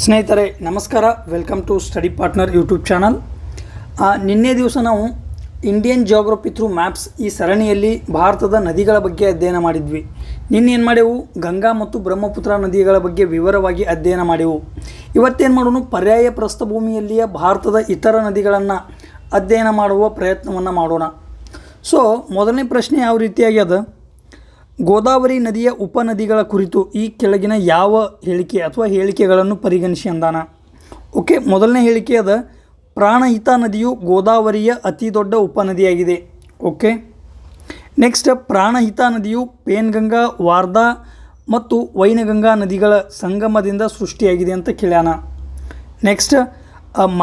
ಸ್ನೇಹಿತರೆ ನಮಸ್ಕಾರ, welcome to Study Partner YouTube channel. ನಿನ್ನೆ ದಿವಸ ನಾವು ಇಂಡಿಯನ್ ಜಿಯೋಗ್ರಫಿ ಥ್ರೂ ಮ್ಯಾಪ್ಸ್ ಈ ಸರಣಿಯಲ್ಲಿ ಭಾರತದ ನದಿಗಳ ಬಗ್ಗೆ ಅಧ್ಯಯನ ಮಾಡಿದ್ವಿ. ನಿನ್ನೆ ಏನು ಮಾಡೆವು, ಗಂಗಾ ಮತ್ತು ಬ್ರಹ್ಮಪುತ್ರ ನದಿಗಳ ಬಗ್ಗೆ ವಿವರವಾಗಿ ಅಧ್ಯಯನ ಮಾಡೆವು. ಇವತ್ತೇನು ಮಾಡೋಣ, ಪರ್ಯಾಯ ಪ್ರಸ್ಥಭೂಮಿಯಲ್ಲಿಯ ಭಾರತದ ಇತರ ನದಿಗಳನ್ನು ಅಧ್ಯಯನ ಮಾಡುವ ಪ್ರಯತ್ನವನ್ನು ಮಾಡೋಣ. ಸೊ ಮೊದಲನೇ ಪ್ರಶ್ನೆ ಯಾವ ರೀತಿಯಾಗಿ ಅದ, ಗೋದಾವರಿ ನದಿಯ ಉಪನದಿಗಳ ಕುರಿತು ಈ ಕೆಳಗಿನ ಯಾವ ಹೇಳಿಕೆ ಅಥವಾ ಹೇಳಿಕೆಗಳನ್ನು ಪರಿಗಣಿಸಿ ಅಂದಾನ. ಓಕೆ, ಮೊದಲನೇ ಹೇಳಿಕೆ ಅದ, ಪ್ರಾಣಹಿತ ನದಿಯು ಗೋದಾವರಿಯ ಅತಿ ದೊಡ್ಡ ಉಪನದಿಯಾಗಿದೆ. ಓಕೆ, ನೆಕ್ಸ್ಟ್, ಪ್ರಾಣಹಿತ ನದಿಯು ಪೇನ್ಗಂಗಾ, ವಾರ್ಧಾ ಮತ್ತು ವೈನಗಂಗಾ ನದಿಗಳ ಸಂಗಮದಿಂದ ಸೃಷ್ಟಿಯಾಗಿದೆ ಅಂತ ಕೇಳ್ಯಾನ. ನೆಕ್ಸ್ಟ್,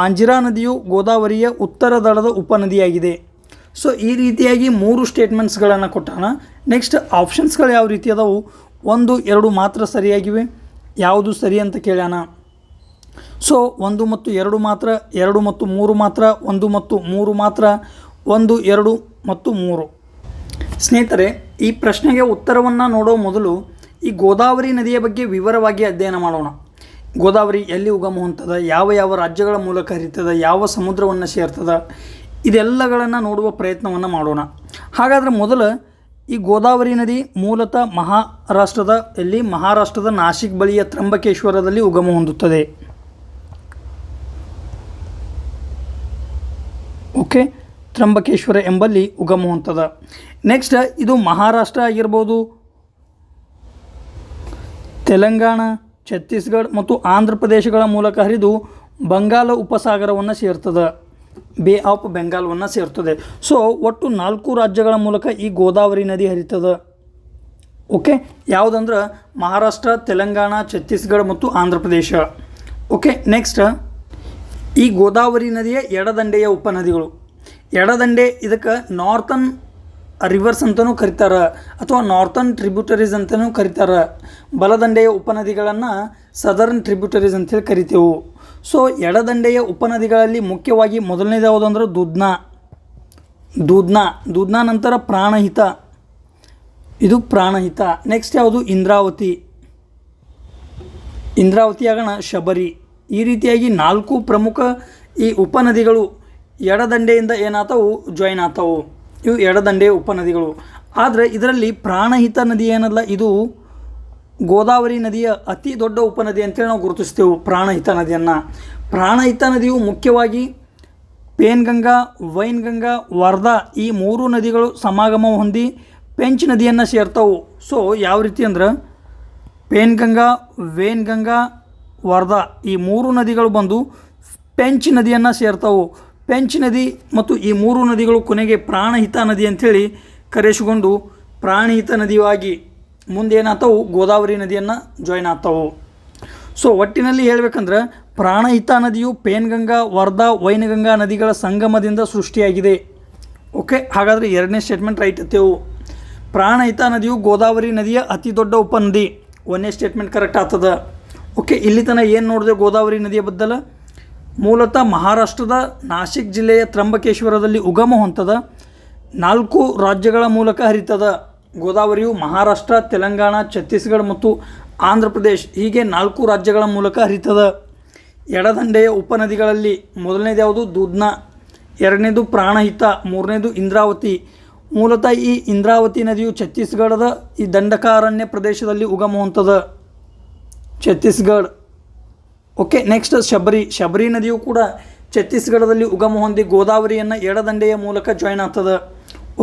ಮಾಂಜಿರಾ ನದಿಯು ಗೋದಾವರಿಯ ಉತ್ತರ ದಡದ ಉಪನದಿಯಾಗಿದೆ. ಸೊ ಈ ರೀತಿಯಾಗಿ 3 ಸ್ಟೇಟ್ಮೆಂಟ್ಸ್ಗಳನ್ನು ಕೊಟ್ಟಾನ. ನೆಕ್ಸ್ಟ್, ಆಪ್ಷನ್ಸ್ಗಳು ಯಾವ ರೀತಿ ಅದಾವು, 1, 2 ಮಾತ್ರ ಸರಿಯಾಗಿವೆ, ಯಾವುದು ಸರಿ ಅಂತ ಕೇಳ್ಯಾನ. ಸೊ 1 ಮತ್ತು 2 ಮಾತ್ರ, 2 ಮತ್ತು 3 ಮಾತ್ರ, 1 ಮತ್ತು 3 ಮಾತ್ರ, 1, 2 ಮತ್ತು 3. ಸ್ನೇಹಿತರೆ, ಈ ಪ್ರಶ್ನೆಗೆ ಉತ್ತರವನ್ನು ನೋಡೋ ಮೊದಲು ಈ ಗೋದಾವರಿ ನದಿಯ ಬಗ್ಗೆ ವಿವರವಾಗಿ ಅಧ್ಯಯನ ಮಾಡೋಣ. ಗೋದಾವರಿ ಎಲ್ಲಿ ಉಗಮ ಹೊಂದದ, ಯಾವ ಯಾವ ರಾಜ್ಯಗಳ ಮೂಲಕ ಹರಿತದ, ಯಾವ ಸಮುದ್ರವನ್ನು ಸೇರ್ತದ, ಇದೆಲ್ಲಗಳನ್ನು ನೋಡುವ ಪ್ರಯತ್ನವನ್ನು ಮಾಡೋಣ. ಹಾಗಾದರೆ ಮೊದಲು ಈ ಗೋದಾವರಿ ನದಿ ಮೂಲತಃ ಮಹಾರಾಷ್ಟ್ರದ ನಾಸಿಕ್ ಬಳಿಯ ತ್ರಂಬಕೇಶ್ವರದಲ್ಲಿ ಉಗಮ ಹೊಂದುತ್ತದೆ. ಓಕೆ, ತ್ರಂಬಕೇಶ್ವರ ಎಂಬಲ್ಲಿ ಉಗಮ ಹೊಂದದ. ನೆಕ್ಸ್ಟ್, ಇದು ಮಹಾರಾಷ್ಟ್ರ ಆಗಿರ್ಬೋದು, ತೆಲಂಗಾಣ, ಛತ್ತೀಸ್ಗಢ ಮತ್ತು ಆಂಧ್ರ ಪ್ರದೇಶಗಳ ಮೂಲಕ ಹರಿದು ಬಂಗಾಳ ಉಪಸಾಗರವನ್ನು ಸೇರ್ತದೆ, ಬೇ ಆಫ್ ಬೆಂಗಾಲ್ವನ್ನು ಸೇರ್ತದೆ. ಸೊ ಒಟ್ಟು 4 ರಾಜ್ಯಗಳ ಮೂಲಕ ಈ ಗೋದಾವರಿ ನದಿ ಹರಿತದೆ. ಓಕೆ, ಯಾವುದಂದ್ರೆ ಮಹಾರಾಷ್ಟ್ರ, ತೆಲಂಗಾಣ, ಛತ್ತೀಸ್ಗಢ ಮತ್ತು ಆಂಧ್ರ ಪ್ರದೇಶ. ಓಕೆ, ನೆಕ್ಸ್ಟ್, ಈ ಗೋದಾವರಿ ನದಿಯ ಎಡದಂಡೆಯ ಉಪನದಿಗಳು. ಎಡದಂಡೆ ಇದಕ್ಕೆ ನಾರ್ತನ್ ರಿವರ್ಸ್ ಅಂತಲೂ ಕರೀತಾರೆ ಅಥವಾ ನಾರ್ತನ್ ಟ್ರಿಬ್ಯೂಟರೀಸ್ ಅಂತಲೂ ಕರೀತಾರೆ. ಬಲದಂಡೆಯ ಉಪನದಿಗಳನ್ನು ಸದರ್ನ್ ಟ್ರಿಬ್ಯೂಟರೀಸ್ ಅಂತೇಳಿ ಕರಿತೇವೆ. ಸೊ ಎಡದಂಡೆಯ ಉಪನದಿಗಳಲ್ಲಿ ಮುಖ್ಯವಾಗಿ ಮೊದಲನೇದು ಯಾವುದು ಅಂದ್ರೆ ದೂದ್ನಾ ನಂತರ ಪ್ರಾಣಹಿತ, ಇದು ಪ್ರಾಣಹಿತ. ನೆಕ್ಸ್ಟ್ ಯಾವುದು, ಇಂದ್ರಾವತಿ ಆಗೋಣ ಶಬರಿ. ಈ ರೀತಿಯಾಗಿ 4 ಪ್ರಮುಖ ಈ ಉಪನದಿಗಳು ಎಡದಂಡೆಯಿಂದ ಏನಾಗ್ತಾವು, ಜಾಯಿನ್ ಆಗ್ತಾವು. ಇವು ಎಡದಂಡೆಯ ಉಪನದಿಗಳು. ಆದರೆ ಇದರಲ್ಲಿ ಪ್ರಾಣಹಿತ ನದಿ ಏನಲ್ಲ, ಇದು ಗೋದಾವರಿ ನದಿಯ ಅತಿ ದೊಡ್ಡ ಉಪನದಿ ಅಂತೇಳಿ ನಾವು ಗುರುತಿಸ್ತೇವೆ ಪ್ರಾಣಹಿತ ನದಿಯನ್ನು. ಪ್ರಾಣಹಿತ ನದಿಯು ಮುಖ್ಯವಾಗಿ ಪೇನ್ಗಂಗಾ, ವೈನ್ಗಂಗಾ, ವಾರ್ಧಾ ಈ 3 ನದಿಗಳು ಸಮಾಗಮ ಹೊಂದಿ ಪೆಂಚ್ ನದಿಯನ್ನು ಸೇರ್ತಾವು. ಸೊ ಯಾವ ರೀತಿ ಅಂದ್ರೆ ಪೇನ್ಗಂಗಾ, ವೇನ್ಗಂಗಾ, ವಾರ್ಧಾ ಈ 3 ನದಿಗಳು ಬಂದು ಪೆಂಚ್ ನದಿಯನ್ನು ಸೇರ್ತಾವು. ಪೆಂಚ್ ನದಿ ಮತ್ತು ಈ 3 ನದಿಗಳು ಕೊನೆಗೆ ಪ್ರಾಣಹಿತ ನದಿ ಅಂಥೇಳಿ ಕರೆಸಿಕೊಂಡು ಪ್ರಾಣಹಿತ ನದಿಯಾಗಿ ಮುಂದೇನಾಗ್ತಾವು, ಗೋದಾವರಿ ನದಿಯನ್ನು ಜಾಯಿನ್ ಆಗ್ತಾವು. ಸೊ ಒಟ್ಟಿನಲ್ಲಿ ಹೇಳಬೇಕಂದ್ರೆ ಪ್ರಾಣಹಿತ ನದಿಯು ಪೇನ್ಗಂಗಾ, ವಾರ್ಧಾ, ವೈನಗಂಗಾ ನದಿಗಳ ಸಂಗಮದಿಂದ ಸೃಷ್ಟಿಯಾಗಿದೆ. ಓಕೆ, ಹಾಗಾದರೆ 2ನೇ ಸ್ಟೇಟ್ಮೆಂಟ್ ರೈಟ್ ಇರ್ತೇವೆ. ಪ್ರಾಣಹಿತ ನದಿಯು ಗೋದಾವರಿ ನದಿಯ ಅತಿ ದೊಡ್ಡ ಉಪನದಿ, 1ನೇ ಸ್ಟೇಟ್ಮೆಂಟ್ ಕರೆಕ್ಟ್ ಆಗ್ತದೆ. ಓಕೆ, ಇಲ್ಲಿ ತನಕ ಏನು ನೋಡಿದೆ ಗೋದಾವರಿ ನದಿಯ ಬದ್ದಲ, ಮೂಲತಃ ಮಹಾರಾಷ್ಟ್ರದ ನಾಸಿಕ್ ಜಿಲ್ಲೆಯ ತ್ರಂಬಕೇಶ್ವರದಲ್ಲಿ ಉಗಮ ಹೊಂದದ, 4 ರಾಜ್ಯಗಳ ಮೂಲಕ ಹರಿತದ. ಗೋದಾವರಿಯು ಮಹಾರಾಷ್ಟ್ರ, ತೆಲಂಗಾಣ, ಛತ್ತೀಸ್ಗಢ ಮತ್ತು ಆಂಧ್ರ ಪ್ರದೇಶ್ ಹೀಗೆ 4 ರಾಜ್ಯಗಳ ಮೂಲಕ ಹರಿತದ. ಎಡದಂಡೆಯ ಉಪನದಿಗಳಲ್ಲಿ ಮೊದಲನೇದು ಯಾವುದು, ದೂದ್ನಾ, 2ನೇದು ಪ್ರಾಣಹಿತ, 3ನೇದು ಇಂದ್ರಾವತಿ. ಮೂಲತಃ ಈ ಇಂದ್ರಾವತಿ ನದಿಯು ಛತ್ತೀಸ್ಗಢದ ಈ ದಂಡಕಾರಣ್ಯ ಪ್ರದೇಶದಲ್ಲಿ ಉಗಮ ಹೊಂದದ, ಛತ್ತೀಸ್ಗಢ. ಓಕೆ, ನೆಕ್ಸ್ಟ್ ಶಬರಿ ನದಿಯು ಕೂಡ ಛತ್ತೀಸ್ಗಢದಲ್ಲಿ ಉಗಮ ಹೊಂದಿ ಗೋದಾವರಿಯನ್ನು ಎಡದಂಡೆಯ ಮೂಲಕ ಜಾಯಿನ್ ಆಗ್ತದೆ.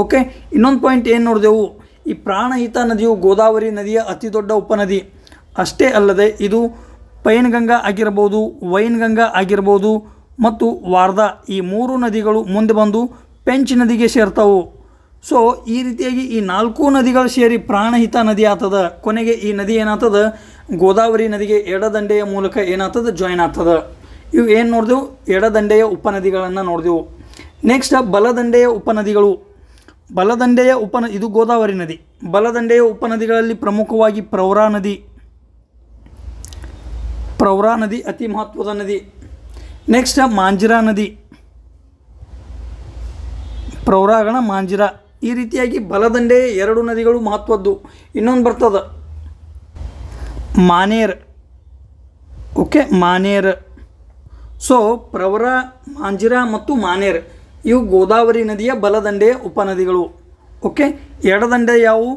ಓಕೆ, ಇನ್ನೊಂದು ಪಾಯಿಂಟ್ ಏನು ನೋಡಿದೆವು, ಈ ಪ್ರಾಣಹಿತ ನದಿಯು ಗೋದಾವರಿ ನದಿಯ ಅತಿ ದೊಡ್ಡ ಉಪನದಿ ಅಷ್ಟೇ ಅಲ್ಲದೆ ಇದು ಪೈನ್ಗಂಗಾ ಆಗಿರ್ಬೋದು, ವೈನ್ಗಂಗಾ ಆಗಿರ್ಬೋದು ಮತ್ತು ವಾರ್ಧಾ ಈ 3 ನದಿಗಳು ಮುಂದೆ ಬಂದು ಪೆಂಚ್ ನದಿಗೆ ಸೇರ್ತಾವು. ಸೊ ಈ ರೀತಿಯಾಗಿ ಈ 4 ನದಿಗಳು ಸೇರಿ ಪ್ರಾಣಹಿತ ನದಿ ಆಗ್ತದ. ಕೊನೆಗೆ ಈ ನದಿ ಏನಾಗ್ತದ, ಗೋದಾವರಿ ನದಿಗೆ ಎಡದಂಡೆಯ ಮೂಲಕ ಏನಾಗ್ತದೆ, ಜಾಯಿನ್ ಆಗ್ತದೆ. ಇವು ಏನು ನೋಡಿದೆವು, ಎಡದಂಡೆಯ ಉಪನದಿಗಳನ್ನು ನೋಡಿದೆವು. ನೆಕ್ಸ್ಟ್, ಬಲದಂಡೆಯ ಉಪನದಿಗಳು. ಇದು ಗೋದಾವರಿ ನದಿ. ಬಲದಂಡೆಯ ಉಪನದಿಗಳಲ್ಲಿ ಪ್ರಮುಖವಾಗಿ ಪ್ರವರಾ ನದಿ ಅತಿ ಮಹತ್ವದ ನದಿ. ನೆಕ್ಸ್ಟ್, ಮಾಂಜಿರಾ ನದಿ, ಪ್ರವರಾಗಣ ಮಾಂಜಿರಾ. ಈ ರೀತಿಯಾಗಿ ಬಲದಂಡೆಯ 2 ನದಿಗಳು ಮಹತ್ವದ್ದು. ಇನ್ನೊಂದು ಬರ್ತದೆ ಮಾನೇರ್, ಓಕೆ, ಮಾನೇರ್. ಸೊ ಪ್ರವರ, ಮಾಂಜಿರಾ ಮತ್ತು ಮಾನೇರ್ ಇವು ಗೋದಾವರಿ ನದಿಯ ಬಲದಂಡೆಯ ಉಪನದಿಗಳು. ಓಕೆ, ಎಡದಂಡೆ ಯಾವುವು?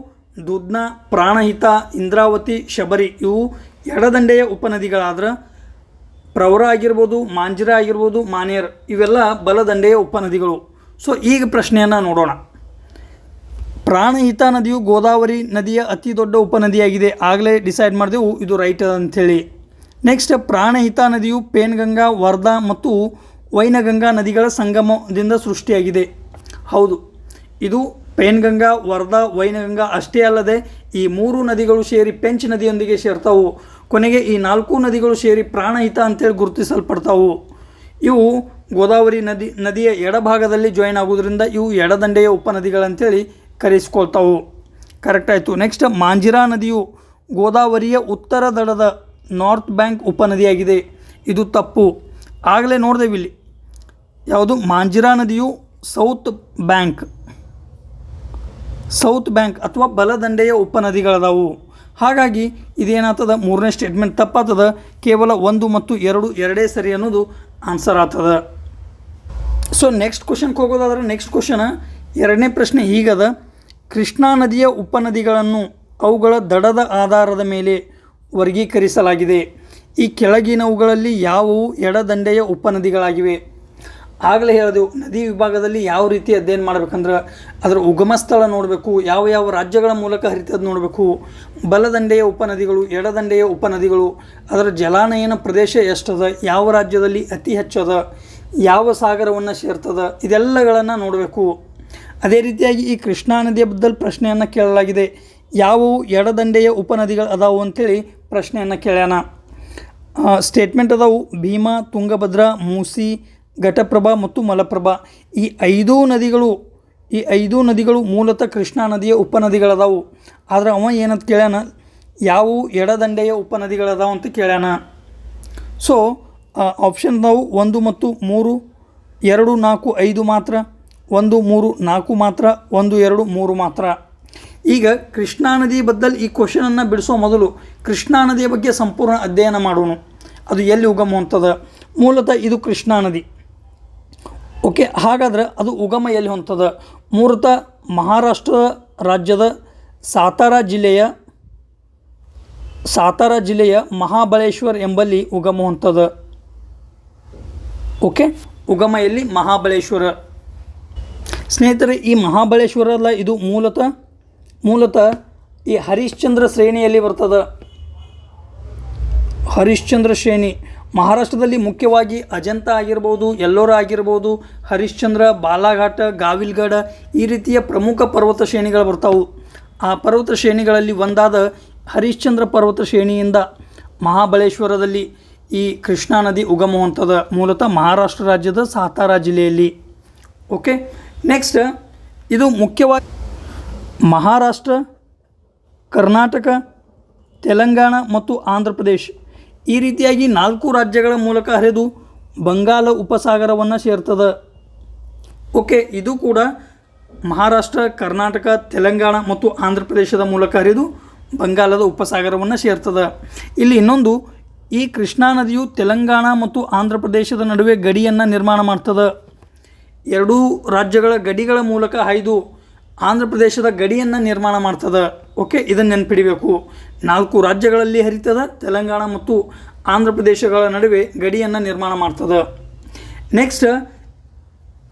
ದುಧ್ನ, ಪ್ರಾಣಹಿತ, ಇಂದ್ರಾವತಿ, ಶಬರಿ ಇವು ಎಡದಂಡೆಯ ಉಪನದಿಗಳಾದ್ರೆ ಪ್ರವರ ಆಗಿರ್ಬೋದು, ಮಾಂಜಿರಾ ಆಗಿರ್ಬೋದು, ಮಾನೇರ್ ಇವೆಲ್ಲ ಬಲದಂಡೆಯ ಉಪನದಿಗಳು. ಸೊ ಈಗ ಪ್ರಶ್ನೆಯನ್ನು ನೋಡೋಣ. ಪ್ರಾಣಹಿತ ನದಿಯು ಗೋದಾವರಿ ನದಿಯ ಅತಿ ದೊಡ್ಡ ಉಪನದಿಯಾಗಿದೆ. ಆಗಲೇ ಡಿಸೈಡ್ ಮಾಡಿದೆವು ಇದು ರೈಟ್ ಅಂಥೇಳಿ. ನೆಕ್ಸ್ಟ್, ಪ್ರಾಣಹಿತ ನದಿಯು ಪೇನ್ಗಂಗಾ, ವರ್ಧಾ ಮತ್ತು ವೈನಗಂಗಾ ನದಿಗಳ ಸಂಗಮದಿಂದ ಸೃಷ್ಟಿಯಾಗಿದೆ. ಹೌದು, ಇದು ಪೇನ್ಗಂಗಾ, ವರ್ಧಾ, ವೈನಗಂಗಾ ಅಷ್ಟೇ ಅಲ್ಲದೆ ಈ 3 ನದಿಗಳು ಸೇರಿ ಪೆಂಚ್ ನದಿಯೊಂದಿಗೆ ಸೇರ್ತಾವು. ಕೊನೆಗೆ ಈ 4 ನದಿಗಳು ಸೇರಿ ಪ್ರಾಣಹಿತ ಅಂತೇಳಿ ಗುರುತಿಸಲ್ಪಡ್ತಾವು. ಇವು ಗೋದಾವರಿ ನದಿಯ ಎಡಭಾಗದಲ್ಲಿ ಜಾಯಿನ್ ಆಗೋದ್ರಿಂದ ಇವು ಎಡದಂಡೆಯ ಉಪನದಿಗಳಂತೇಳಿ ಕರೆಸ್ಕೊಳ್ತಾವು. ಕರೆಕ್ಟ್ ಆಯಿತು. ನೆಕ್ಸ್ಟ್, ಮಾಂಜಿರಾ ನದಿಯು ಗೋದಾವರಿಯ ಉತ್ತರ ದಡದ ನಾರ್ತ್ ಬ್ಯಾಂಕ್ ಉಪನದಿಯಾಗಿದೆ. ಇದು ತಪ್ಪು. ಆಗಲೇ ನೋಡಿದೆವಿಲ್ಲಿ ಯಾವುದು? ಮಾಂಜಿರಾ ನದಿಯು ಸೌತ್ ಬ್ಯಾಂಕ್ ಅಥವಾ ಬಲದಂಡೆಯ ಉಪನದಿಗಳದಾವು. ಹಾಗಾಗಿ ಇದೇನಾಗ್ತದ? 3ನೇ ಸ್ಟೇಟ್ಮೆಂಟ್ ತಪ್ಪಾಗ್ತದ. ಕೇವಲ 1 ಮತ್ತು 2 ಎರಡೇ ಸರಿ ಅನ್ನೋದು ಆನ್ಸರ್ ಆಗ್ತದ. ಸೊ ನೆಕ್ಸ್ಟ್ ಕ್ವಶನ್ಗೆ ಹೋಗೋದಾದ್ರೆ ನೆಕ್ಸ್ಟ್ ಕ್ವಶನ್ 2ನೇ ಪ್ರಶ್ನೆ ಹೀಗದ: ಕೃಷ್ಣಾ ನದಿಯ ಉಪನದಿಗಳನ್ನು ಅವುಗಳ ದಡದ ಆಧಾರದ ಮೇಲೆ ವರ್ಗೀಕರಿಸಲಾಗಿದೆ. ಈ ಕೆಳಗಿನವುಗಳಲ್ಲಿ ಯಾವುವು ಎಡದಂಡೆಯ ಉಪನದಿಗಳಾಗಿವೆ? ಆಗಲೇ ಹೇಳಿದೆವು, ನದಿ ವಿಭಾಗದಲ್ಲಿ ಯಾವ ರೀತಿ ಅಧ್ಯಯನ ಮಾಡ್ಬೇಕಂದ್ರೆ ಅದರ ಉಗಮ ಸ್ಥಳ ನೋಡಬೇಕು, ಯಾವ ಯಾವ ರಾಜ್ಯಗಳ ಮೂಲಕ ಹರಿತದ ನೋಡಬೇಕು, ಬಲದಂಡೆಯ ಉಪನದಿಗಳು, ಎಡದಂಡೆಯ ಉಪನದಿಗಳು, ಅದರ ಜಲಾನಯನ ಪ್ರದೇಶ ಎಷ್ಟದ, ಯಾವ ರಾಜ್ಯದಲ್ಲಿ ಅತಿ ಹೆಚ್ಚದ, ಯಾವ ಸಾಗರವನ್ನು ಸೇರ್ತದ, ಇದೆಲ್ಲಗಳನ್ನು ನೋಡಬೇಕು. ಅದೇ ರೀತಿಯಾಗಿ ಈ ಕೃಷ್ಣಾ ನದಿಯ ಬದಲು ಪ್ರಶ್ನೆಯನ್ನು ಕೇಳಲಾಗಿದೆ, ಯಾವುವು ಎಡದಂಡೆಯ ಉಪನದಿಗಳು ಅದಾವು ಅಂಥೇಳಿ ಪ್ರಶ್ನೆಯನ್ನು ಕೇಳ್ಯಾನ. ಸ್ಟೇಟ್ಮೆಂಟ್ ಅದಾವು: ಭೀಮಾ, ತುಂಗಭದ್ರಾ, ಮೂಸಿ, ಘಟಪ್ರಭಾ ಮತ್ತು ಮಲಪ್ರಭಾ. ಈ 5 ನದಿಗಳು ಮೂಲತಃ ಕೃಷ್ಣಾ ನದಿಯ ಉಪನದಿಗಳದಾವು. ಆದರೆ ಅವ ಏನಂತ ಕೇಳ್ಯಾನ? ಯಾವುವು ಎಡದಂಡೆಯ ಉಪನದಿಗಳದಾವು ಅಂತ ಕೇಳ್ಯಾನ. ಸೊ ಆಪ್ಷನ್ ನಾವು 1 ಮತ್ತು 3, 2, 4, 5 ಮಾತ್ರ, 1, 3, 4 ಮಾತ್ರ, 1, 2, 3 ಮಾತ್ರ. ಈಗ ಕೃಷ್ಣಾ ನದಿ ಬದಲು ಈ ಕ್ವಶನನ್ನು ಬಿಡಿಸೋ ಮೊದಲು ಕೃಷ್ಣಾ ನದಿಯ ಬಗ್ಗೆ ಸಂಪೂರ್ಣ ಅಧ್ಯಯನ ಮಾಡೋಣ. ಅದು ಎಲ್ಲಿ ಉಗಮ ಹೊಂತದ? ಮೂಲತಃ ಇದು ಕೃಷ್ಣಾ ನದಿ. ಓಕೆ, ಹಾಗಾದ್ರೆ ಅದು ಉಗಮ ಎಲ್ಲಿ ಹೊಂತದ? ಮೂಲತಃ ಮಹಾರಾಷ್ಟ್ರ ರಾಜ್ಯದ ಸಾತಾರಾ ಜಿಲ್ಲೆಯ ಮಹಾಬಳೇಶ್ವರ್ ಎಂಬಲ್ಲಿ ಉಗಮ ಹೊಂತದ. ಓಕೆ, ಉಗಮ ಎಲ್ಲಿ? ಮಹಾಬಳೇಶ್ವರ. ಸ್ನೇಹಿತರೆ, ಈ ಮಹಾಬಳೇಶ್ವರ ಅಲ್ಲ, ಇದು ಮೂಲತಃ ಈ ಹರಿಶ್ಚಂದ್ರ ಶ್ರೇಣಿಯಲ್ಲಿ ಬರ್ತದೆ. ಹರಿಶ್ಚಂದ್ರ ಶ್ರೇಣಿ ಮಹಾರಾಷ್ಟ್ರದಲ್ಲಿ ಮುಖ್ಯವಾಗಿ ಅಜಂತ ಆಗಿರ್ಬೋದು, ಎಲ್ಲೋರ ಆಗಿರ್ಬೋದು, ಹರಿಶ್ಚಂದ್ರ, ಬಾಲಾಘಾಟ, ಗಾವಿಲ್ಗಢ ಈ ರೀತಿಯ ಪ್ರಮುಖ ಪರ್ವತ ಶ್ರೇಣಿಗಳು ಬರ್ತಾವು. ಆ ಪರ್ವತ ಶ್ರೇಣಿಗಳಲ್ಲಿ ಒಂದಾದ ಹರಿಶ್ಚಂದ್ರ ಪರ್ವತ ಶ್ರೇಣಿಯಿಂದ ಮಹಾಬಳೇಶ್ವರದಲ್ಲಿ ಈ ಕೃಷ್ಣಾ ನದಿ ಉಗಮ ಹೊಂತದ. ಮೂಲತಃ ಮಹಾರಾಷ್ಟ್ರ ರಾಜ್ಯದ ಸಾತಾರಾ ಜಿಲ್ಲೆಯಲ್ಲಿ. ಓಕೆ, ನೆಕ್ಸ್ಟ್, ಇದು ಮುಖ್ಯವಾಗಿ ಮಹಾರಾಷ್ಟ್ರ, ಕರ್ನಾಟಕ, ತೆಲಂಗಾಣ ಮತ್ತು ಆಂಧ್ರ ಪ್ರದೇಶ್ ಈ ರೀತಿಯಾಗಿ 4 ರಾಜ್ಯಗಳ ಮೂಲಕ ಹರಿದು ಬಂಗಾಳ ಉಪಸಾಗರವನ್ನು ಸೇರ್ತದೆ. ಓಕೆ, ಇದು ಕೂಡ ಮಹಾರಾಷ್ಟ್ರ, ಕರ್ನಾಟಕ, ತೆಲಂಗಾಣ ಮತ್ತು ಆಂಧ್ರ ಪ್ರದೇಶದ ಮೂಲಕ ಹರಿದು ಬಂಗಾಳದ ಉಪಸಾಗರವನ್ನು ಸೇರ್ತದೆ. ಇಲ್ಲಿ ಇನ್ನೊಂದು, ಈ ಕೃಷ್ಣಾ ನದಿಯು ತೆಲಂಗಾಣ ಮತ್ತು ಆಂಧ್ರ ಪ್ರದೇಶದ ನಡುವೆ ಗಡಿಯನ್ನು ನಿರ್ಮಾಣ ಮಾಡ್ತದೆ. 2 ರಾಜ್ಯಗಳ ಗಡಿಗಳ ಮೂಲಕ ಹಾಯ್ದು ಆಂಧ್ರ ಪ್ರದೇಶದ ಗಡಿಯನ್ನು ನಿರ್ಮಾಣ ಮಾಡ್ತದೆ. ಓಕೆ, ಇದನ್ನು ನೆನಪಿಡಬೇಕು. 4 ರಾಜ್ಯಗಳಲ್ಲಿ ಹರಿತದ, ತೆಲಂಗಾಣ ಮತ್ತು ಆಂಧ್ರ ಪ್ರದೇಶಗಳ ನಡುವೆ ಗಡಿಯನ್ನು ನಿರ್ಮಾಣ ಮಾಡ್ತದೆ. ನೆಕ್ಸ್ಟ್,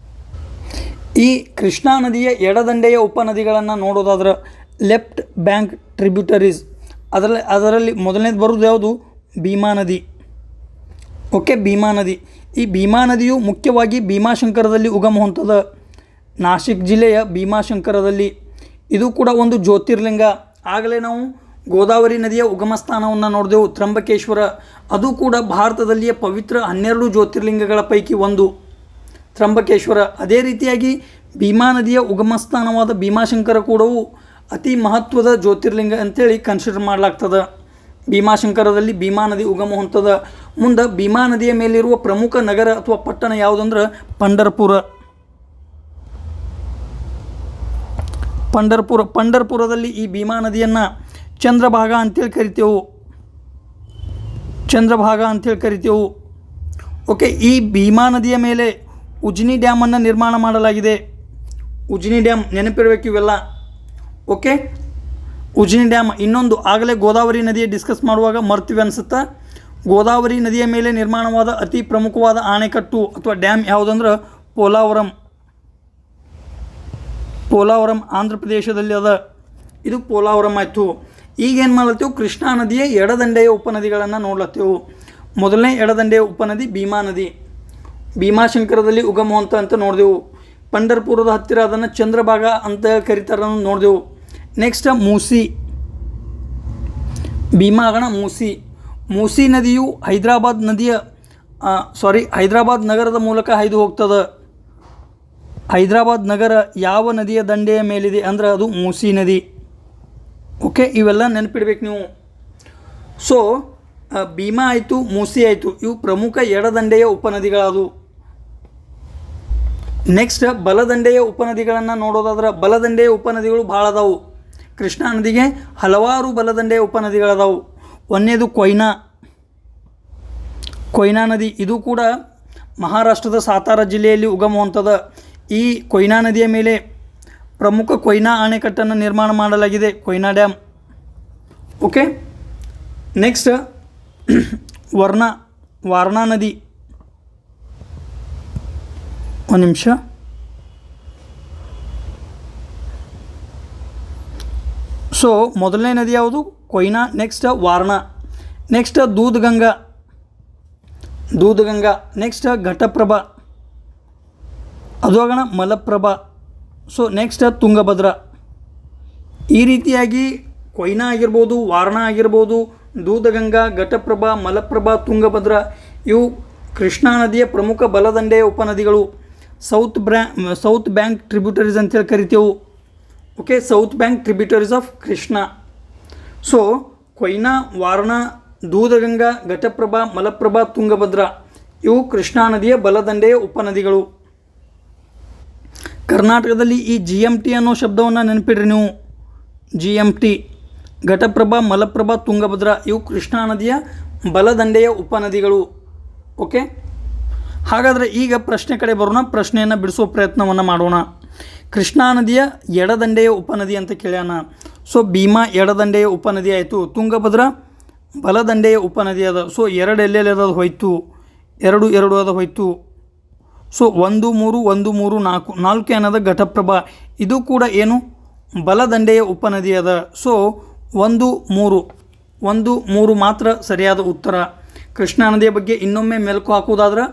ಈ ಕೃಷ್ಣಾ ನದಿಯ ಎಡದಂಡೆಯ ಉಪನದಿಗಳನ್ನು ನೋಡೋದಾದ್ರೆ ಲೆಫ್ಟ್ ಬ್ಯಾಂಕ್ ಟ್ರಿಬ್ಯೂಟರೀಸ್, ಅದರಲ್ಲಿ ಮೊದಲನೇದು ಬರೋದು ಯಾವುದು? ಭೀಮಾ ನದಿ. ಓಕೆ, ಭೀಮಾ ನದಿ. ಈ ಭೀಮಾ ನದಿಯು ಮುಖ್ಯವಾಗಿ ಭೀಮಾಶಂಕರದಲ್ಲಿ ಉಗಮ ಹೊಂತದ. ನಾಸಿಕ್ ಜಿಲ್ಲೆಯ ಭೀಮಾಶಂಕರದಲ್ಲಿ. ಇದು ಕೂಡ ಒಂದು ಜ್ಯೋತಿರ್ಲಿಂಗ. ಆಗಲೇ ನಾವು ಗೋದಾವರಿ ನದಿಯ ಉಗಮ ಸ್ಥಾನವನ್ನು ನೋಡಿದೆವು, ತ್ರಂಬಕೇಶ್ವರ. ಅದು ಕೂಡ ಭಾರತದಲ್ಲಿಯ ಪವಿತ್ರ 12 ಜ್ಯೋತಿರ್ಲಿಂಗಗಳ ಪೈಕಿ ಒಂದು ತ್ರಂಬಕೇಶ್ವರ. ಅದೇ ರೀತಿಯಾಗಿ ಭೀಮಾ ನದಿಯ ಉಗಮ ಸ್ಥಾನವಾದ ಭೀಮಾಶಂಕರ ಕೂಡವು ಅತಿ ಮಹತ್ವದ ಜ್ಯೋತಿರ್ಲಿಂಗ ಅಂತೇಳಿ ಕನ್ಸಿಡರ್ ಮಾಡಲಾಗ್ತದೆ. ಭೀಮಾಶಂಕರದಲ್ಲಿ ಭೀಮಾ ನದಿ ಉಗಮ ಹೊಂತದ. ಮುಂದೆ ಭೀಮಾ ನದಿಯ ಮೇಲಿರುವ ಪ್ರಮುಖ ನಗರ ಅಥವಾ ಪಟ್ಟಣ ಯಾವುದಂದ್ರೆ ಪಂಢರಪುರದಲ್ಲಿ ಈ ಭೀಮಾ ನದಿಯನ್ನು ಚಂದ್ರಭಾಗ ಅಂತೇಳಿ ಕರಿತೇವೆ. ಚಂದ್ರಭಾಗ ಅಂಥೇಳಿ ಕರಿತೇವೆ. ಓಕೆ, ಈ ಭೀಮಾ ನದಿಯ ಮೇಲೆ ಉಜ್ನಿ ಡ್ಯಾಮನ್ನು ನಿರ್ಮಾಣ ಮಾಡಲಾಗಿದೆ. ಉಜ್ನಿ ಡ್ಯಾಮ್ ನೆನಪಿರಬೇಕು ಇವೆಲ್ಲ. Okay, Ujani dam. ಇನ್ನೊಂದು ಆಗಲೇ ಗೋದಾವರಿ ನದಿಯ ಡಿಸ್ಕಸ್ ಮಾಡುವಾಗ ಮರ್ತೀವಿ ಅನಿಸುತ್ತಾ. ಗೋದಾವರಿ ನದಿಯ ಮೇಲೆ ನಿರ್ಮಾಣವಾದ ಅತಿ ಪ್ರಮುಖವಾದ ಆಣೆಕಟ್ಟು ಅಥವಾ ಡ್ಯಾಮ್ ಯಾವುದಂದ್ರೆ ಪೋಲಾವರಂ. ಪೋಲಾವರಂ ಆಂಧ್ರ ಪ್ರದೇಶದಲ್ಲಿ ಅದ. ಇದು ಪೋಲಾವರಂ ಆಯಿತು. ಈಗೇನು ಮಾಡ್ಲತ್ತೇವೆ, ಕೃಷ್ಣಾ ನದಿಯ ಎಡದಂಡೆಯ ಉಪನದಿಗಳನ್ನು ನೋಡ್ಲತ್ತೇವೆ. ಮೊದಲನೇ ಎಡದಂಡೆಯ ಉಪನದಿ ಭೀಮಾ ನದಿ. ಭೀಮಾಶಂಕರದಲ್ಲಿ ಉಗಮ ಅಂತ ನೋಡಿದೆವು. ಪಂಢರ್ಪುರದ ಹತ್ತಿರ ಅದನ್ನು ಚಂದ್ರಭಾಗ ಅಂತ ಕರೀತಾರೆ ನೋಡಿದೆವು. ನೆಕ್ಸ್ಟ್ ಮೂಸಿ. ಭೀಮಾ ಆಗಣ ಮೂಸಿ. ಮೂಸಿ ನದಿಯು ಹೈದರಾಬಾದ್ ನಗರದ ಮೂಲಕ ಹಾಯ್ದು ಹೋಗ್ತದೆ. ಹೈದರಾಬಾದ್ ನಗರ ಯಾವ ನದಿಯ ದಂಡೆಯ ಮೇಲಿದೆ ಅಂದ್ರೆ ಅದು ಮೂಸಿ ನದಿ. ಓಕೆ, ಇವೆಲ್ಲ ನೆನಪಿಡ್ಬೇಕು ನೀವು. ಸೊ ಭೀಮಾ ಆಯಿತು, ಮೂಸಿ ಆಯಿತು, ಇವು ಪ್ರಮುಖ ಎಡದಂಡೆಯ ಉಪನದಿಗಳಾದವು. ನೆಕ್ಸ್ಟ್ ಬಲದಂಡೆಯ ಉಪನದಿಗಳನ್ನು ನೋಡೋದಾದ್ರೆ ಬಲದಂಡೆಯ ಉಪನದಿಗಳು ಭಾಳ ಅದಾವು. ಕೃಷ್ಣಾ ನದಿಗೆ ಹಲವಾರು ಬಲದಂಡೆಯ ಉಪನದಿಗಳದಾವು. ಒಂದನೇದು ಕೊಯ್ನಾ ನದಿ. ಇದು ಕೂಡ ಮಹಾರಾಷ್ಟ್ರದ ಸಾತಾರ ಜಿಲ್ಲೆಯಲ್ಲಿ ಉಗಮ ಹೊಂದದ. ಈ ಕೊಯ್ನಾ ನದಿಯ ಮೇಲೆ ಪ್ರಮುಖ ಕೊಯ್ನಾ ಅಣೆಕಟ್ಟನ್ನು ನಿರ್ಮಾಣ ಮಾಡಲಾಗಿದೆ, Koyna dam. Okay, next Warna ನದಿ. ಒಂದು ನಿಮಿಷ. ಸೊ ಮೊದಲನೇ ನದಿ ಯಾವುದು? Koyna. Next Warna. Next Dudhganga. Next Ghataprabha. ಅದು ಆಗೋಣ ಮಲಪ್ರಭಾ. So next Tungabhadra. ಈ ರೀತಿಯಾಗಿ ಕೊಯ್ನಾ ಆಗಿರ್ಬೋದು, ವಾರ್ನಾ ಆಗಿರ್ಬೋದು, ದೂದಗಂಗಾ, ಘಟಪ್ರಭಾ, ಮಲಪ್ರಭಾ, ತುಂಗಭದ್ರಾ ಇವು ಕೃಷ್ಣಾ ನದಿಯ ಪ್ರಮುಖ ಬಲದಂಡೆಯ ಉಪನದಿಗಳು. ಸೌತ್ ಬ್ಯಾಂಕ್ ಟ್ರಿಬ್ಯೂಟರೀಸ್ ಅಂತೇಳಿ ಕರಿತೇವೆ. Okay, south bank tributaries of Krishna. So Koyna, Warna, Dudhganga, Ghataprabha, Malaprabha, Tungabhadra ಇವು ಕೃಷ್ಣಾ ನದಿಯ ಬಲದಂಡೆಯ ಉಪನದಿಗಳು. ಕರ್ನಾಟಕದಲ್ಲಿ ಈ GMT ಅನ್ನೋ ಶಬ್ದವನ್ನು ನೆನಪಿಡ್ರಿ ನೀವು. GMT, ಘಟಪ್ರಭಾ, ಮಲಪ್ರಭಾ, ತುಂಗಭದ್ರಾ ಇವು ಕೃಷ್ಣಾ ನದಿಯ ಬಲದಂಡೆಯ ಉಪನದಿಗಳು. ಓಕೆ, ಹಾಗಾದರೆ ಈಗ ಪ್ರಶ್ನೆ ಕಡೆ ಬರೋಣ. ಪ್ರಶ್ನೆಯನ್ನು ಬಿಡಿಸೋ ಪ್ರಯತ್ನವನ್ನು ಮಾಡೋಣ. ಕೃಷ್ಣಾ ನದಿಯ ಎಡದಂಡೆಯ ಉಪನದಿ ಅಂತ ಕೇಳ್ಯಾನ. ಸೊ ಭೀಮಾ ಎಡದಂಡೆಯ ಉಪನದಿ ಆಯಿತು. ತುಂಗಭದ್ರಾ ಬಲದಂಡೆಯ ಉಪನದಿ ಅದ. ಸೊ ಎಲ್ಲೆಲ್ಲಿ ಅದ ಹೋಯ್ತು, ಎರಡು ಅದ ಹೋಯ್ತು. ಸೊ 1, 3, 1, 3, 4 ಏನದ ಘಟಪ್ರಭಾ. ಇದು ಕೂಡ ಏನು ಬಲದಂಡೆಯ ಉಪನದಿ ಅದ. ಸೊ 1, 3 ಮಾತ್ರ ಸರಿಯಾದ ಉತ್ತರ. ಕೃಷ್ಣಾ ನದಿಯ ಬಗ್ಗೆ ಇನ್ನೊಮ್ಮೆ ಮೆಲುಕು ಹಾಕುವುದಾದ್ರೆ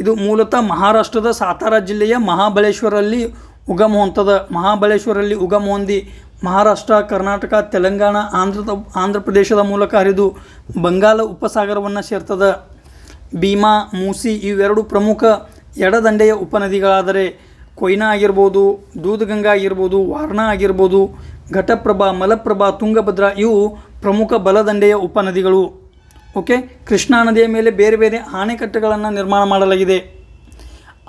ಇದು ಮೂಲತಃ ಮಹಾರಾಷ್ಟ್ರದ ಸಾತಾರಾ ಜಿಲ್ಲೆಯ ಮಹಾಬಳೇಶ್ವರಲ್ಲಿ ಉಗಮ ಹೊಂದದ. ಮಹಾಬಳೇಶ್ವರಲ್ಲಿ ಉಗಮ ಹೊಂದಿ ಮಹಾರಾಷ್ಟ್ರ, ಕರ್ನಾಟಕ, ತೆಲಂಗಾಣ, ಆಂಧ್ರ ಪ್ರದೇಶದ ಮೂಲಕ ಹರಿದು ಬಂಗಾಳ ಉಪಸಾಗರವನ್ನು ಸೇರ್ತದೆ. ಭೀಮಾ, ಮೂಸಿ ಇವೆರಡು ಪ್ರಮುಖ ಎಡದಂಡೆಯ ಉಪನದಿಗಳಾದರೆ ಕೊಯ್ನಾ ಆಗಿರ್ಬೋದು, ದೂದ್ಗಂಗಾ ಆಗಿರ್ಬೋದು, ವಾರ್ನಾ ಆಗಿರ್ಬೋದು, ಘಟಪ್ರಭಾ, ಮಲಪ್ರಭಾ, ತುಂಗಭದ್ರಾ ಇವು ಪ್ರಮುಖ ಬಲದಂಡೆಯ ಉಪನದಿಗಳು. ಓಕೆ, ಕೃಷ್ಣಾ ನದಿಯ ಮೇಲೆ ಬೇರೆ ಬೇರೆ ಅಣೆಕಟ್ಟುಗಳನ್ನು ನಿರ್ಮಾಣ ಮಾಡಲಾಗಿದೆ.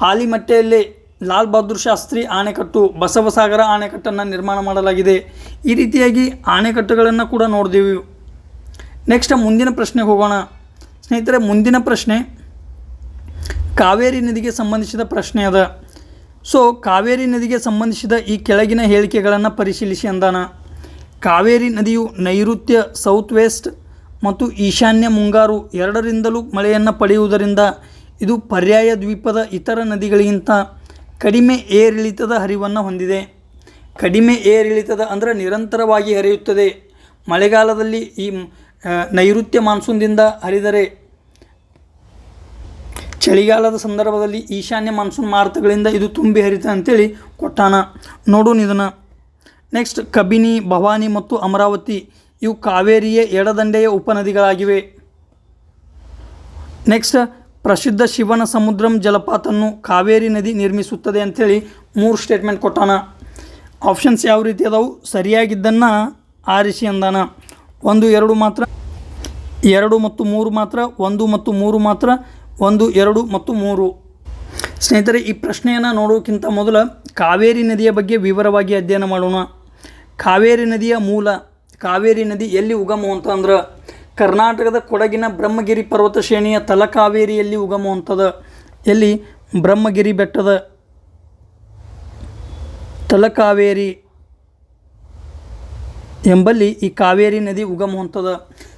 ಆಲಿಮಟ್ಟೆಯಲ್ಲಿ ಲಾಲ್ ಬಹದ್ದೂರ್ ಶಾಸ್ತ್ರಿ ಅಣೆಕಟ್ಟು, ಬಸವಸಾಗರ ಅಣೆಕಟ್ಟನ್ನು ನಿರ್ಮಾಣ ಮಾಡಲಾಗಿದೆ. ಈ ರೀತಿಯಾಗಿ ಅಣೆಕಟ್ಟುಗಳನ್ನು ಕೂಡ ನೋಡಿದೆವು. ನೆಕ್ಸ್ಟ್ ಮುಂದಿನ ಪ್ರಶ್ನೆಗೆ ಹೋಗೋಣ ಸ್ನೇಹಿತರೆ. ಮುಂದಿನ ಪ್ರಶ್ನೆ ಕಾವೇರಿ ನದಿಗೆ ಸಂಬಂಧಿಸಿದ ಪ್ರಶ್ನೆ ಅದ. ಸೊ ಕಾವೇರಿ ನದಿಗೆ ಸಂಬಂಧಿಸಿದ ಈ ಕೆಳಗಿನ ಹೇಳಿಕೆಗಳನ್ನು ಪರಿಶೀಲಿಸಿ ಅಂದಾನ. ಕಾವೇರಿ ನದಿಯು ನೈಋತ್ಯ ಸೌತ್ ವೆಸ್ಟ್ ಮತ್ತು ಈಶಾನ್ಯ ಮುಂಗಾರು ಎರಡರಿಂದಲೂ ಮಳೆಯನ್ನು ಪಡೆಯುವುದರಿಂದ ಇದು ಪರ್ಯಾಯ ದ್ವೀಪದ ಇತರ ನದಿಗಳಿಗಿಂತ ಕಡಿಮೆ ಏರಿಳಿತದ ಹರಿವನ್ನು ಹೊಂದಿದೆ. ಕಡಿಮೆ ಏರಿಳಿತದ ಅಂದರೆ ನಿರಂತರವಾಗಿ ಹರಿಯುತ್ತದೆ. ಮಳೆಗಾಲದಲ್ಲಿ ಈ ನೈಋತ್ಯ ಮಾನ್ಸೂನ್ದಿಂದ ಹರಿದರೆ ಚಳಿಗಾಲದ ಸಂದರ್ಭದಲ್ಲಿ ಈಶಾನ್ಯ ಮಾನ್ಸೂನ್ ಮಾರುತಗಳಿಂದ ಇದು ತುಂಬಿ ಹರಿತದೆ ಅಂತೇಳಿ ಕೊಟ್ಟಾನ. ನೋಡೋಣ ಇದನ್ನು. ನೆಕ್ಸ್ಟ್ ಕಬಿನಿ, ಭವಾನಿ ಮತ್ತು ಅಮರಾವತಿ ಇವು ಕಾವೇರಿಯ ಎಡದಂಡೆಯ ಉಪನದಿಗಳಾಗಿವೆ. ನೆಕ್ಸ್ಟ್ ಪ್ರಸಿದ್ಧ ಶಿವನ ಸಮುದ್ರಂ ಜಲಪಾತನ್ನು ಕಾವೇರಿ ನದಿ ನಿರ್ಮಿಸುತ್ತದೆ ಅಂಥೇಳಿ 3 ಸ್ಟೇಟ್ಮೆಂಟ್ ಕೊಟ್ಟಾನ. ಆಪ್ಷನ್ಸ್ ಯಾವ ರೀತಿ ಅದಾವು? ಸರಿಯಾಗಿದ್ದನ್ನು ಆರಿಸಿ ಅಂದಾನ. 1, 2 ಮಾತ್ರ, 2 ಮತ್ತು 3 ಮಾತ್ರ, 1 ಮತ್ತು 3 ಮಾತ್ರ, 1, 2 ಮತ್ತು 3. ಸ್ನೇಹಿತರೆ, ಈ ಪ್ರಶ್ನೆಯನ್ನು ನೋಡೋಕ್ಕಿಂತ ಮೊದಲು ಕಾವೇರಿ ನದಿಯ ಬಗ್ಗೆ ವಿವರವಾಗಿ ಅಧ್ಯಯನ ಮಾಡೋಣ. ಕಾವೇರಿ ನದಿಯ ಮೂಲ, ಕಾವೇರಿ ನದಿ ಎಲ್ಲಿ ಉಗಮ ಅಂತಂದ್ರೆ ಕರ್ನಾಟಕದ ಕೊಡಗಿನ ಬ್ರಹ್ಮಗಿರಿ ಪರ್ವತ ಶ್ರೇಣಿಯ ತಲಕಾವೇರಿಯಲ್ಲಿ ಉಗಮ ಹೊಂದದ. ಎಲ್ಲಿ? ಬ್ರಹ್ಮಗಿರಿ ಬೆಟ್ಟದ ತಲಕಾವೇರಿ ಎಂಬಲ್ಲಿ ಈ ಕಾವೇರಿ ನದಿ ಉಗಮ ಹೊಂದದ.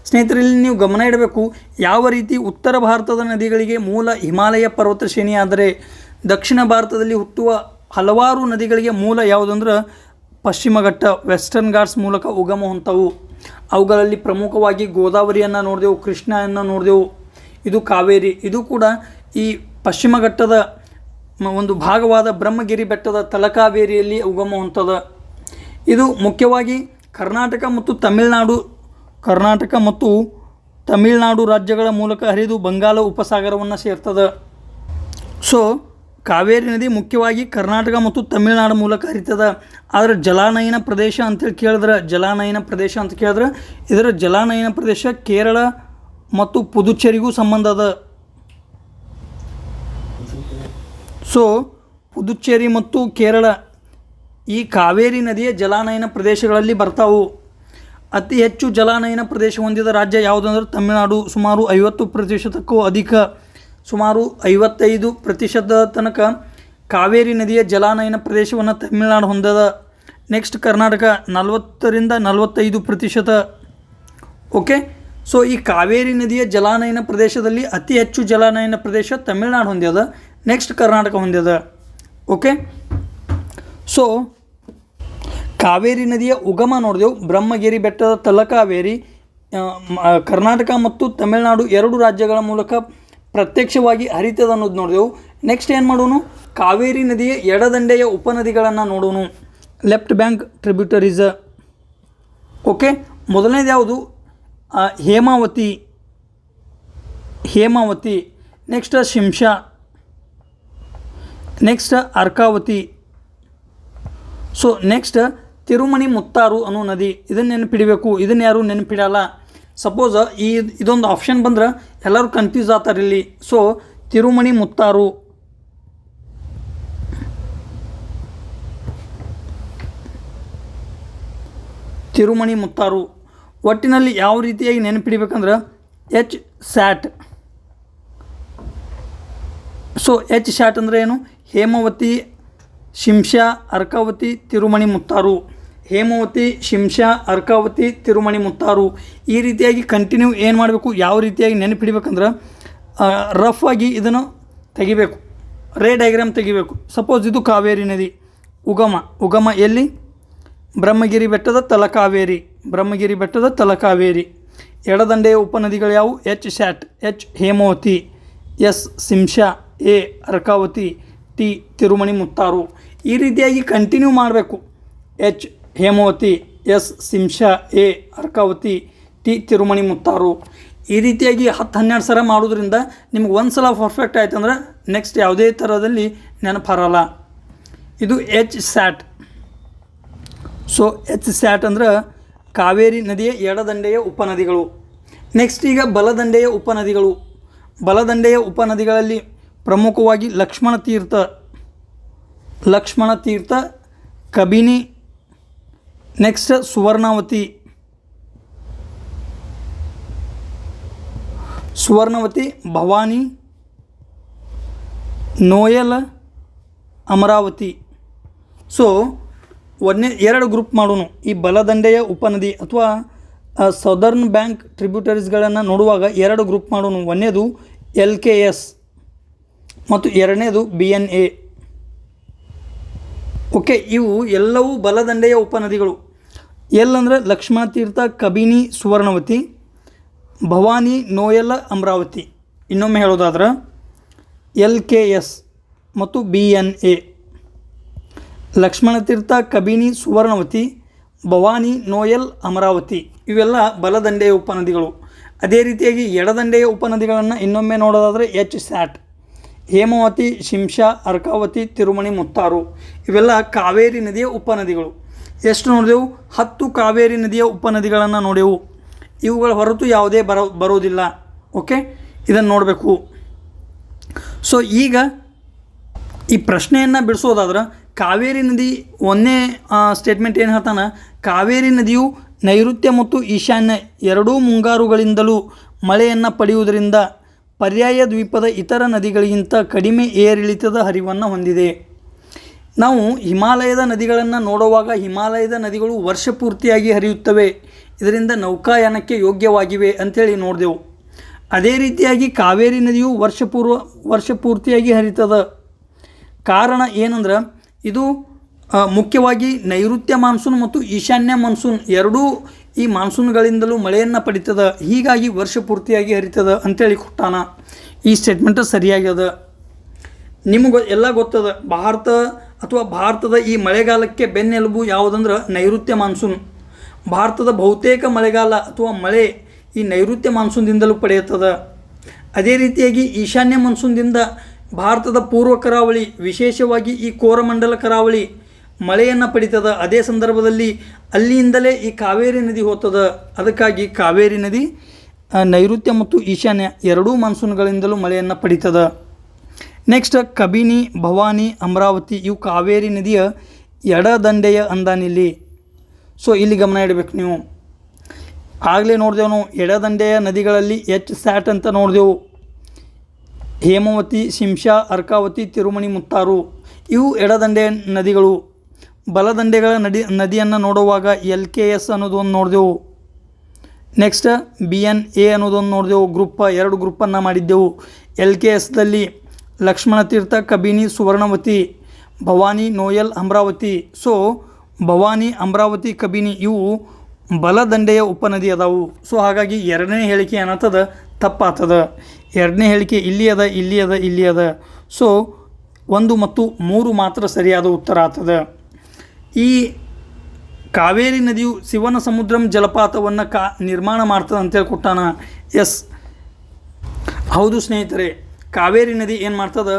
ಸ್ನೇಹಿತರಲ್ಲಿ ನೀವು ಗಮನ ಇಡಬೇಕು, ಯಾವ ರೀತಿ ಉತ್ತರ ಭಾರತದ ನದಿಗಳಿಗೆ ಮೂಲ ಹಿಮಾಲಯ ಪರ್ವತ ಶ್ರೇಣಿ ಆದರೆ ದಕ್ಷಿಣ ಭಾರತದಲ್ಲಿ ಹುಟ್ಟುವ ಹಲವಾರು ನದಿಗಳಿಗೆ ಮೂಲ ಯಾವುದಂದ್ರೆ ಪಶ್ಚಿಮ ಘಟ್ಟ, ವೆಸ್ಟರ್ನ್ ಘಾಟ್ಸ್ ಮೂಲಕ ಉಗಮ ಹೊಂದವು. ಅವುಗಳಲ್ಲಿ ಪ್ರಮುಖವಾಗಿ ಗೋದಾವರಿಯನ್ನು ನೋಡಿದೆವು, ಕೃಷ್ಣವನ್ನು ನೋಡಿದೆವು, ಇದು ಕಾವೇರಿ. ಇದು ಕೂಡ ಈ ಪಶ್ಚಿಮ ಘಟ್ಟದ ಒಂದು ಭಾಗವಾದ ಬ್ರಹ್ಮಗಿರಿ ಬೆಟ್ಟದ ತಲಕಾವೇರಿಯಲ್ಲಿ ಉಗಮ ಹೊಂದದ. ಇದು ಮುಖ್ಯವಾಗಿ ಕರ್ನಾಟಕ ಮತ್ತು ತಮಿಳುನಾಡು ರಾಜ್ಯಗಳ ಮೂಲಕ ಹರಿದು ಬಂಗಾಳ ಉಪಸಾಗರವನ್ನು ಸೇರ್ತದೆ. ಸೊ ಕಾವೇರಿ ನದಿ ಮುಖ್ಯವಾಗಿ ಕರ್ನಾಟಕ ಮತ್ತು ತಮಿಳುನಾಡು ಮೂಲಕ ಹರಿತದ. ಆದರೆ ಜಲಾನಯನ ಪ್ರದೇಶ ಅಂತೇಳಿ ಕೇಳಿದ್ರೆ ಇದರ ಜಲಾನಯನ ಪ್ರದೇಶ ಕೇರಳ ಮತ್ತು ಪುದುಚೇರಿಗೂ ಸಂಬಂಧ ಅದ. ಸೊ ಪುದುಚೇರಿ ಮತ್ತು ಕೇರಳ ಈ ಕಾವೇರಿ ನದಿಯ ಜಲಾನಯನ ಪ್ರದೇಶಗಳಲ್ಲಿ ಬರ್ತಾವು. ಅತಿ ಹೆಚ್ಚು ಜಲಾನಯನ ಪ್ರದೇಶ ಹೊಂದಿದ ರಾಜ್ಯ ಯಾವುದಂದ್ರೆ ತಮಿಳುನಾಡು. ಸುಮಾರು 50%ಕ್ಕೂ ಅಧಿಕ, ಸುಮಾರು 55% ತನಕ ಕಾವೇರಿ ನದಿಯ ಜಲಾನಯನ ಪ್ರದೇಶವನ್ನು ತಮಿಳುನಾಡು ಹೊಂದದ. ನೆಕ್ಸ್ಟ್ ಕರ್ನಾಟಕ 40-45%. ಓಕೆ, ಸೊ ಈ ಕಾವೇರಿ ನದಿಯ ಜಲಾನಯನ ಪ್ರದೇಶದಲ್ಲಿ ಅತಿ ಹೆಚ್ಚು ಜಲಾನಯನ ಪ್ರದೇಶ ತಮಿಳುನಾಡು ಹೊಂದ್ಯದ, ನೆಕ್ಸ್ಟ್ ಕರ್ನಾಟಕ ಹೊಂದ್ಯದ. ಓಕೆ, ಸೊ ಕಾವೇರಿ ನದಿಯ ಉಗಮ ನೋಡಿದೆವು, ಬ್ರಹ್ಮಗಿರಿ ಬೆಟ್ಟದ ತಲಕಾವೇರಿ ಕರ್ನಾಟಕ ಮತ್ತು ತಮಿಳುನಾಡು ಎರಡು ರಾಜ್ಯಗಳ ಮೂಲಕ ಪ್ರತ್ಯಕ್ಷವಾಗಿ ಹರಿತದ ಅನ್ನೋದು ನೋಡಿದೆವು. ನೆಕ್ಸ್ಟ್ ಏನು ಮಾಡೋಣ, ಕಾವೇರಿ ನದಿಯ ಎಡದಂಡೆಯ ಉಪನದಿಗಳನ್ನು ನೋಡೋಣ, ಲೆಫ್ಟ್ ಬ್ಯಾಂಕ್ ಟ್ರಿಬ್ಯೂಟರೀಸ್. ಓಕೆ, ಮೊದಲನೇದು ಯಾವುದು? Hemavathi, next Shimsha, next Arkavathi. So next Tirumani Muttaru ಅನ್ನೋ ನದಿ. ಇದನ್ನು ನೆನಪಿಡಬೇಕು, ಇದನ್ನು ಯಾರು ನೆನಪಿಡಲ್ಲ. ಸಪೋಸ್ ಇದೊಂದು ಆಪ್ಷನ್ ಬಂದ್ರೆ ಎಲ್ಲರೂ ಕನ್ಫ್ಯೂಸ್ ಆಗ್ತಾರೆ ಇಲ್ಲಿ. ಸೊ ತಿರುಮಣಿ ಮುತ್ತಾರು, ಒಟ್ಟಿನಲ್ಲಿ ಯಾವ ರೀತಿಯಾಗಿ ನೆನಪಿಡಬೇಕಂದ್ರೆ H sat. So H sat ಅಂದರೆ ಏನು? ಹೇಮಾವತಿ, ಶಿಂಷಾ, ಅರ್ಕಾವತಿ, ತಿರುಮಣಿ ಮುತ್ತಾರು. ಹೇಮಾವತಿ, ಶಿಂಷಾ, ಅರ್ಕಾವತಿ, ತಿರುಮಣಿ ಮುತ್ತಾರು. ಈ ರೀತಿಯಾಗಿ ಕಂಟಿನ್ಯೂ ಏನು ಮಾಡಬೇಕು, ಯಾವ ರೀತಿಯಾಗಿ ನೆನಪಿಡಬೇಕಂದ್ರೆ ರಫ್ ಆಗಿ ಇದನ್ನು ತೆಗಿಬೇಕು, ರೇ ಡಯಾಗ್ರಾಮ್ ತೆಗಿಬೇಕು. ಸಪೋಸ್ ಇದು ಕಾವೇರಿ ನದಿ ಉಗಮ ಎಲ್ಲಿ? ಬ್ರಹ್ಮಗಿರಿ ಬೆಟ್ಟದ ತಲಕಾವೇರಿ. ಎಡದಂಡೆಯ ಉಪನದಿಗಳು ಯಾವುವು? H sat, H Hemavathi, S Shimsha, A Arkavathi, T Tirumani Muttaru. ಈ ರೀತಿಯಾಗಿ ಕಂಟಿನ್ಯೂ ಮಾಡಬೇಕು. H Hemavathi, S Shimsha, A Arkavathi, T Tirumani Muttaru. ಈ ರೀತಿಯಾಗಿ 10-12 ಸಲ ಮಾಡೋದ್ರಿಂದ ನಿಮ್ಗೆ ಒಂದು ಸಲ ಪರ್ಫೆಕ್ಟ್ ಆಯ್ತು ಅಂದ್ರೆ ನೆಕ್ಸ್ಟ್ ಯಾವುದೇ ಥರದಲ್ಲಿ ನೆನಪರಲ್ಲ. ಇದು H sat. So H sat ಅಂದ್ರೆ ಕಾವೇರಿ ನದಿಯ ಎಡದಂಡೆಯ ಉಪನದಿಗಳು. ನೆಕ್ಸ್ಟ್ ಈಗ ಬಲದಂಡೆಯ ಉಪನದಿಗಳಲ್ಲಿ ಪ್ರಮುಖವಾಗಿ ಲಕ್ಷ್ಮಣ ತೀರ್ಥ, ಕಬಿನಿ, ನೆಕ್ಸ್ಟ್ ಸುವರ್ಣವತಿ, ಭವಾನಿ, ನೋಯಲ್, ಅಮರಾವತಿ. ಸೊ ಎರಡು ಗ್ರೂಪ್ ಮಾಡೋಣ. ಈ ಬಲದಂಡೆಯ ಉಪನದಿ ಅಥವಾ ಸೌದರ್ನ್ ಬ್ಯಾಂಕ್ ಟ್ರಿಬ್ಯೂಟರೀಸ್ಗಳನ್ನು ನೋಡುವಾಗ ಎರಡು ಗ್ರೂಪ್ ಮಾಡೋಣ. ಒಂದನೇದು LKS ಮತ್ತು ಎರಡನೇದು BNA. ಓಕೆ, ಇವು ಎಲ್ಲವೂ ಬಲದಂಡೆಯ ಉಪನದಿಗಳು. ಅಂದರೆ ಲಕ್ಷ್ಮಣ ತೀರ್ಥ, ಕಬಿನಿ, ಸುವರ್ಣವತಿ, ಭವಾನಿ, ನೋಯಲ್, ಅಮರಾವತಿ. ಇನ್ನೊಮ್ಮೆ ಹೇಳೋದಾದ್ರೆ LKS ಮತ್ತು BNA. ಲಕ್ಷ್ಮಣ ತೀರ್ಥ, ಕಬಿನಿ, ಸುವರ್ಣವತಿ, ಭವಾನಿ, ನೋಯಲ್, ಅಮರಾವತಿ ಇವೆಲ್ಲ ಬಲದಂಡೆಯ ಉಪನದಿಗಳು. ಅದೇ ರೀತಿಯಾಗಿ ಎಡದಂಡೆಯ ಉಪನದಿಗಳನ್ನು ಇನ್ನೊಮ್ಮೆ ನೋಡೋದಾದರೆ ಎಚ್ ಸ್ಯಾಟ್, ಹೇಮಾವತಿ, ಶಿಂಷಾ, ಅರ್ಕಾವತಿ, ತಿರುಮಣಿ ಮುತ್ತಾರು ಇವೆಲ್ಲ ಕಾವೇರಿ ನದಿಯ ಉಪನದಿಗಳು. ಎಷ್ಟು ನೋಡಿದೆವು? 10 ಕಾವೇರಿ ನದಿಯ ಉಪನದಿಗಳನ್ನು ನೋಡೆವು. ಇವುಗಳ ಹೊರತು ಯಾವುದೇ ಬರೋದಿಲ್ಲ. ಓಕೆ, ಇದನ್ನು ನೋಡಬೇಕು. ಸೊ ಈಗ ಈ ಪ್ರಶ್ನೆಯನ್ನು ಬಿಡಿಸೋದಾದ್ರೆ ಕಾವೇರಿ ನದಿ ಒಂದೇ ಸ್ಟೇಟ್ಮೆಂಟ್ ಏನು ಹೇಳ್ತಾನೆ, ಕಾವೇರಿ ನದಿಯು ನೈಋತ್ಯ ಮತ್ತು ಈಶಾನ್ಯ ಎರಡೂ ಮುಂಗಾರುಗಳಿಂದಲೂ ಮಳೆಯನ್ನು ಪಡೆಯುವುದರಿಂದ ಪರ್ಯಾಯ ದ್ವೀಪದ ಇತರ ನದಿಗಳಿಗಿಂತ ಕಡಿಮೆ ಏರಿಳಿತದ ಹರಿವನ್ನು ಹೊಂದಿದೆ. ನಾವು ಹಿಮಾಲಯದ ನದಿಗಳನ್ನು ನೋಡುವಾಗ ಹಿಮಾಲಯದ ನದಿಗಳು ವರ್ಷ ಪೂರ್ತಿಯಾಗಿ ಹರಿಯುತ್ತವೆ, ಇದರಿಂದ ನೌಕಾಯಾನಕ್ಕೆ ಯೋಗ್ಯವಾಗಿವೆ ಅಂಥೇಳಿ ನೋಡಿದೆವು. ಅದೇ ರೀತಿಯಾಗಿ ಕಾವೇರಿ ನದಿಯು ವರ್ಷ ಪೂರ್ತಿಯಾಗಿ ಹರಿತದೆ. ಕಾರಣ ಏನಂದ್ರೆ ಇದು ಮುಖ್ಯವಾಗಿ ನೈಋತ್ಯ ಮಾನ್ಸೂನ್ ಮತ್ತು ಈಶಾನ್ಯ ಮಾನ್ಸೂನ್ ಎರಡೂ ಈ ಮಾನ್ಸೂನ್ಗಳಿಂದಲೂ ಮಳೆಯನ್ನು ಪಡಿತದೆ, ಹೀಗಾಗಿ ವರ್ಷ ಪೂರ್ತಿಯಾಗಿ ಹರಿತದೆ ಅಂಥೇಳಿ ಕೊಟ್ಟಾನ. ಈ ಸ್ಟೇಟ್ಮೆಂಟ್ ಸರಿಯಾಗ್ಯದ. ನಿಮಗೆ ಎಲ್ಲ ಗೊತ್ತದ, ಭಾರತದ ಈ ಮಳೆಗಾಲಕ್ಕೆ ಬೆನ್ನೆಲುಬು ಯಾವುದಂದ್ರೆ ನೈಋತ್ಯ ಮಾನ್ಸೂನ್. ಭಾರತದ ಬಹುತೇಕ ಮಳೆಗಾಲ ಅಥವಾ ಮಳೆ ಈ ನೈಋತ್ಯ ಮಾನ್ಸೂನ್ದಿಂದಲೂ ಪಡೆಯುತ್ತದೆ. ಅದೇ ರೀತಿಯಾಗಿ ಈಶಾನ್ಯ ಮಾನ್ಸೂನ್ದಿಂದ ಭಾರತದ ಪೂರ್ವ ಕರಾವಳಿ, ವಿಶೇಷವಾಗಿ ಈ ಕೋರಮಂಡಲ ಕರಾವಳಿ ಮಳೆಯನ್ನು ಪಡಿತದೆ. ಅದೇ ಸಂದರ್ಭದಲ್ಲಿ ಅಲ್ಲಿಂದಲೇ ಈ ಕಾವೇರಿ ನದಿ ಹೋಗ್ತದೆ. ಅದಕ್ಕಾಗಿ ಕಾವೇರಿ ನದಿ ನೈಋತ್ಯ ಮತ್ತು ಈಶಾನ್ಯ ಎರಡೂ ಮಾನ್ಸೂನ್ಗಳಿಂದಲೂ ಮಳೆಯನ್ನು ಪಡಿತದೆ. ನೆಕ್ಸ್ಟ್ ಕಬಿನಿ, ಭವಾನಿ, ಅಮರಾವತಿ ಇವು ಕಾವೇರಿ ನದಿಯ ಎಡದಂಡೆಯ ಅಂದಾನಿಲ್ಲಿ. ಸೊ ಇಲ್ಲಿ ಗಮನ ಇಡಬೇಕು ನೀವು. ಆಗಲೇ ನೋಡಿದೆವು ನಾವು ಎಡದಂಡೆಯ ನದಿಗಳಲ್ಲಿ ಸ್ಯಾಟ್ ಅಂತ ನೋಡಿದೆವು. ಹೇಮಾವತಿ, ಶಿಂಷಾ, ಅರ್ಕಾವತಿ, ತಿರುಮಣಿ, ಮುತ್ತಾರು ಇವು ಎಡದಂಡೆಯ ನದಿಗಳು. ಬಲದಂಡೆಗಳ ನದಿಯನ್ನು ನೋಡುವಾಗ LKS ಅನ್ನೋದು ಒಂದು ನೋಡಿದೆವು. ನೆಕ್ಸ್ಟ್ BNA ಅನ್ನೋದೊಂದು ನೋಡಿದೆವು. ಎರಡು ಗ್ರೂಪನ್ನು ಮಾಡಿದ್ದೆವು. LKSದಲ್ಲಿ ಲಕ್ಷ್ಮಣ ತೀರ್ಥ, ಕಬಿನಿ, ಸುವರ್ಣವತಿ, ಭವಾನಿ, ನೋಯಲ್, ಅಮರಾವತಿ. ಸೊ ಭವಾನಿ, ಅಮರಾವತಿ, ಕಬಿನಿ ಇವು ಬಲದಂಡೆಯ ಉಪನದಿ ಅದಾವು. ಸೊ ಹಾಗಾಗಿ ಎರಡನೇ ಹೇಳಿಕೆ ಏನತ್ತದ ತಪ್ಪಾಗ್ತದ. ಎರಡನೇ ಹೇಳಿಕೆ ಇಲ್ಲಿ ಅದ. ಸೊ 1 ಮತ್ತು 3 ಮಾತ್ರ ಸರಿಯಾದ ಉತ್ತರ ಆಗ್ತದೆ. ಈ ಕಾವೇರಿ ನದಿಯು ಶಿವನ ಸಮುದ್ರಂ ಜಲಪಾತವನ್ನು ನಿರ್ಮಾಣ ಮಾಡ್ತದೆ ಅಂತೇಳಿ ಕೊಟ್ಟಾನ. ಎಸ್ ಹೌದು ಸ್ನೇಹಿತರೆ, ಕಾವೇರಿ ನದಿ ಏನು ಮಾಡ್ತದೆ,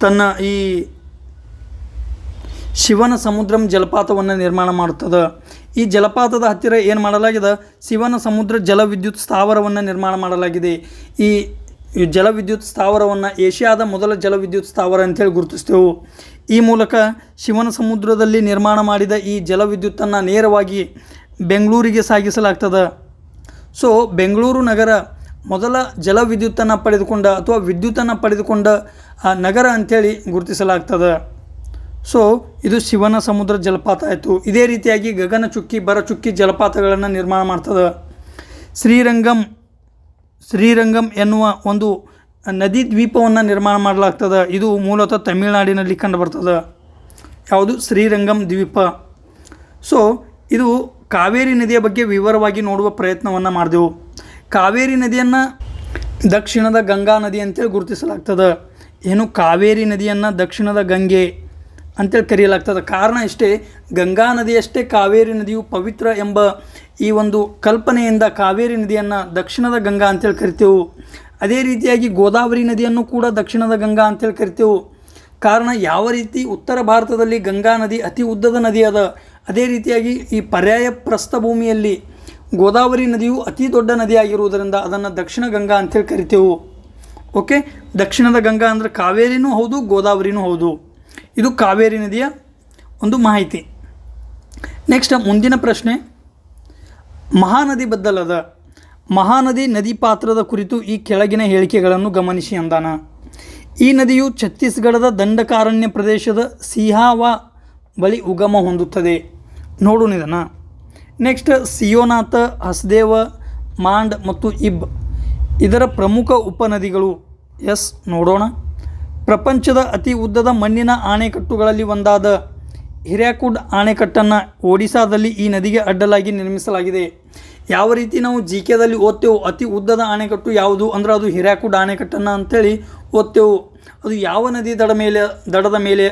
ತನ್ನ ಈ ಶಿವನ ಸಮುದ್ರಂ ಜಲಪಾತವನ್ನು ನಿರ್ಮಾಣ ಮಾಡುತ್ತದೆ. ಈ ಜಲಪಾತದ ಹತ್ತಿರ ಏನು ಮಾಡಲಾಗಿದೆ, ಶಿವನ ಸಮುದ್ರ ಜಲವಿದ್ಯುತ್ ಸ್ಥಾವರವನ್ನು ನಿರ್ಮಾಣ ಮಾಡಲಾಗಿದೆ. ಈ ಜಲವಿದ್ಯುತ್ ಸ್ಥಾವರವನ್ನು ಏಷ್ಯಾದ ಮೊದಲ ಜಲವಿದ್ಯುತ್ ಸ್ಥಾವರ ಅಂತೇಳಿ ಗುರುತಿಸ್ತೇವೆ. ಈ ಮೂಲಕ ಶಿವನ ಸಮುದ್ರದಲ್ಲಿ ನಿರ್ಮಾಣ ಮಾಡಿದ ಈ ಜಲವಿದ್ಯುತ್ತನ್ನು ನೇರವಾಗಿ ಬೆಂಗಳೂರಿಗೆ ಸಾಗಿಸಲಾಗ್ತದೆ. ಸೊ ಬೆಂಗಳೂರು ನಗರ ಮೊದಲ ಜಲವಿದ್ಯುತ್ತನ್ನು ಪಡೆದುಕೊಂಡ ಅಥವಾ ವಿದ್ಯುತ್ತನ್ನು ಪಡೆದುಕೊಂಡ ನಗರ ಅಂಥೇಳಿ ಗುರುತಿಸಲಾಗ್ತದೆ. ಸೊ ಇದು ಶಿವನ ಸಮುದ್ರ ಜಲಪಾತ ಆಯಿತು. ಇದೇ ರೀತಿಯಾಗಿ ಗಗನಚುಕ್ಕಿ, ಭರಚುಕ್ಕಿ ಜಲಪಾತಗಳನ್ನು ನಿರ್ಮಾಣ ಮಾಡ್ತದೆ. ಶ್ರೀರಂಗಂ ಎನ್ನುವ ಒಂದು ನದಿ ದ್ವೀಪವನ್ನು ನಿರ್ಮಾಣ ಮಾಡಲಾಗ್ತದೆ. ಇದು ಮೂಲತಃ ತಮಿಳುನಾಡಿನಲ್ಲಿ ಕಂಡುಬರ್ತದೆ. ಯಾವುದು? ಶ್ರೀರಂಗಂ ದ್ವೀಪ. ಸೊ ಇದು ಕಾವೇರಿ ನದಿಯ ಬಗ್ಗೆ ವಿವರವಾಗಿ ನೋಡುವ ಪ್ರಯತ್ನವನ್ನು ಮಾಡಿದೆವು. ಕಾವೇರಿ ನದಿಯನ್ನು ದಕ್ಷಿಣದ ಗಂಗಾ ನದಿ ಅಂತೇಳಿ ಗುರುತಿಸಲಾಗ್ತದೆ. ಏನು ಕಾವೇರಿ ನದಿಯನ್ನು ದಕ್ಷಿಣದ ಗಂಗೆ ಅಂತೇಳಿ ಕರೆಯಲಾಗ್ತದೆ. ಕಾರಣ ಇಷ್ಟೇ, ಗಂಗಾ ನದಿಯಷ್ಟೇ ಕಾವೇರಿ ನದಿಯು ಪವಿತ್ರ ಎಂಬ ಈ ಒಂದು ಕಲ್ಪನೆಯಿಂದ ಕಾವೇರಿ ನದಿಯನ್ನು ದಕ್ಷಿಣದ ಗಂಗಾ ಅಂತೇಳಿ ಕರಿತೇವೆ. ಅದೇ ರೀತಿಯಾಗಿ ಗೋದಾವರಿ ನದಿಯನ್ನು ಕೂಡ ದಕ್ಷಿಣದ ಗಂಗಾ ಅಂತೇಳಿ ಕರಿತೇವೆ. ಕಾರಣ ಯಾವ ರೀತಿ ಉತ್ತರ ಭಾರತದಲ್ಲಿ ಗಂಗಾ ನದಿ ಅತಿ ಉದ್ದದ ನದಿ ಅದ, ಅದೇ ರೀತಿಯಾಗಿ ಈ ಪರ್ಯಾಯ ಪ್ರಸ್ಥಭೂಮಿಯಲ್ಲಿ ಗೋದಾವರಿ ನದಿಯು ಅತಿ ದೊಡ್ಡ ನದಿಯಾಗಿರುವುದರಿಂದ ಅದನ್ನು ದಕ್ಷಿಣ ಗಂಗಾ ಅಂತೇಳಿ ಕರಿತೇವೆ. ಓಕೆ, ದಕ್ಷಿಣದ ಗಂಗಾ ಅಂದರೆ ಕಾವೇರಿನೂ ಹೌದು, ಗೋದಾವರಿನೂ ಹೌದು. ಇದು ಕಾವೇರಿ ನದಿಯ ಒಂದು ಮಾಹಿತಿ. ನೆಕ್ಸ್ಟ್ ಮುಂದಿನ ಪ್ರಶ್ನೆ, ಮಹಾನದಿ ಬದ್ದಲದ. ಮಹಾನದಿ ನದಿ ಪಾತ್ರದ ಕುರಿತು ಈ ಕೆಳಗಿನ ಹೇಳಿಕೆಗಳನ್ನು ಗಮನಿಸಿ ಅಂದಾನ. ಈ ನದಿಯು ಛತ್ತೀಸ್ಗಢದ ದಂಡಕಾರಣ್ಯ ಪ್ರದೇಶದ ಸಿಹಾವಾ ಬಳಿ ಉಗಮ ಹೊಂದುತ್ತದೆ. ನೋಡೋಣ ಇದನ್ನು. ನೆಕ್ಸ್ಟ್ ಸಿಯೋನಾಥ, ಹಸ್ದೇವ, ಮಾಂಡ್ ಮತ್ತು ಇಬ್ ಇದರ ಪ್ರಮುಖ ಉಪನದಿಗಳು. ಎಸ್ ನೋಡೋಣ. ಪ್ರಪಂಚದ ಅತಿ ಉದ್ದದ ಮಣ್ಣಿನ ಆಣೆಕಟ್ಟುಗಳಲ್ಲಿ ಒಂದಾದ ಹಿರಾಕುಡ್ ಅಣೆಕಟ್ಟನ್ನು ಒಡಿಸ್ಸಾದಲ್ಲಿ ಈ ನದಿಗೆ ಅಡ್ಡಲಾಗಿ ನಿರ್ಮಿಸಲಾಗಿದೆ. ಯಾವ ರೀತಿ ನಾವು GKದಲ್ಲಿ ಓದ್ತೇವೆ ಅತಿ ಉದ್ದದ ಅಣೆಕಟ್ಟು ಯಾವುದು ಅಂದ್ರೆ ಅದು ಹಿರಾಕುಡ್ ಅಣೆಕಟ್ಟನ್ನು ಅಂಥೇಳಿ ಓದ್ತೇವೆ. ಅದು ಯಾವ ನದಿ ದಡದ ಮೇಲೆ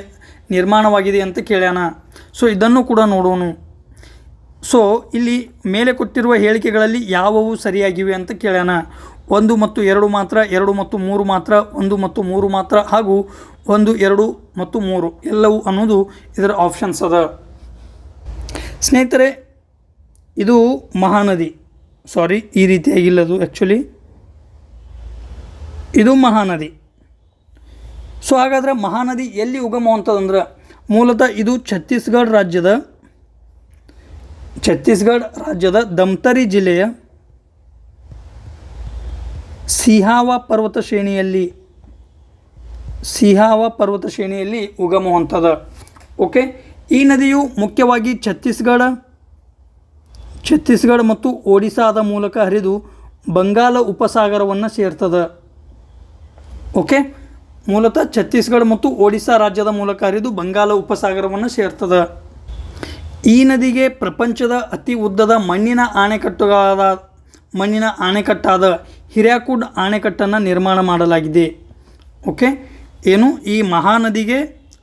ನಿರ್ಮಾಣವಾಗಿದೆ ಅಂತ ಕೇಳ್ಯಾನ. ಸೊ ಇದನ್ನು ಕೂಡ ನೋಡೋಣ. ಸೊ ಇಲ್ಲಿ ಮೇಲೆ ಕೊಟ್ಟಿರುವ ಹೇಳಿಕೆಗಳಲ್ಲಿ ಯಾವುವು ಸರಿಯಾಗಿವೆ ಅಂತ ಕೇಳ್ಯಾನ. 1 ಮತ್ತು 2 ಮಾತ್ರ, 2 ಮತ್ತು 3 ಮಾತ್ರ, 1 ಮತ್ತು 3 ಮಾತ್ರ, ಹಾಗೂ 1, 2 ಮತ್ತು 3 ಎಲ್ಲವೂ ಅನ್ನೋದು ಇದರ ಆಪ್ಷನ್ಸ್ ಅದ. ಸ್ನೇಹಿತರೆ, ಇದು ಮಹಾನದಿ, ಈ ರೀತಿಯಾಗಿಲ್ಲದು ಆ್ಯಕ್ಚುಲಿ ಇದು ಮಹಾನದಿ. ಸೊ ಹಾಗಾದರೆ ಮಹಾನದಿ ಎಲ್ಲಿ ಉಗಮ ಅಂತದಂದ್ರೆ ಮೂಲತಃ ಇದು ಛತ್ತೀಸ್ಗಢ ರಾಜ್ಯದ ಛತ್ತೀಸ್ಗಢ ರಾಜ್ಯದ ಧಮ್ತರಿ ಜಿಲ್ಲೆಯ ಸಿಹಾವಾ ಪರ್ವತ ಶ್ರೇಣಿಯಲ್ಲಿ ಉಗಮ ಹೊಂದದ. ಓಕೆ, ಈ ನದಿಯು ಮುಖ್ಯವಾಗಿ ಛತ್ತೀಸ್ಗಢ ಮತ್ತು ಒಡಿಸ್ಸಾದ ಮೂಲಕ ಹರಿದು ಬಂಗಾಳ ಉಪಸಾಗರವನ್ನು ಸೇರ್ತದೆ. ಓಕೆ, ಮೂಲತಃ ಛತ್ತೀಸ್ಗಢ ಮತ್ತು ಒಡಿಸ್ಸಾ ರಾಜ್ಯದ ಮೂಲಕ ಹರಿದು ಬಂಗಾಳ ಉಪಸಾಗರವನ್ನು ಸೇರ್ತದೆ. ಈ ನದಿಗೆ ಪ್ರಪಂಚದ ಅತಿ ಉದ್ದದ ಮಣ್ಣಿನ ಅಣೆಕಟ್ಟಾದ ಹಿರಾಕುಡ್ ಅಣೆಕಟ್ಟನ್ನು ನಿರ್ಮಾಣ ಮಾಡಲಾಗಿದೆ. ಓಕೆ, ಏನು ಈ ಮಹಾನದಿಗೆ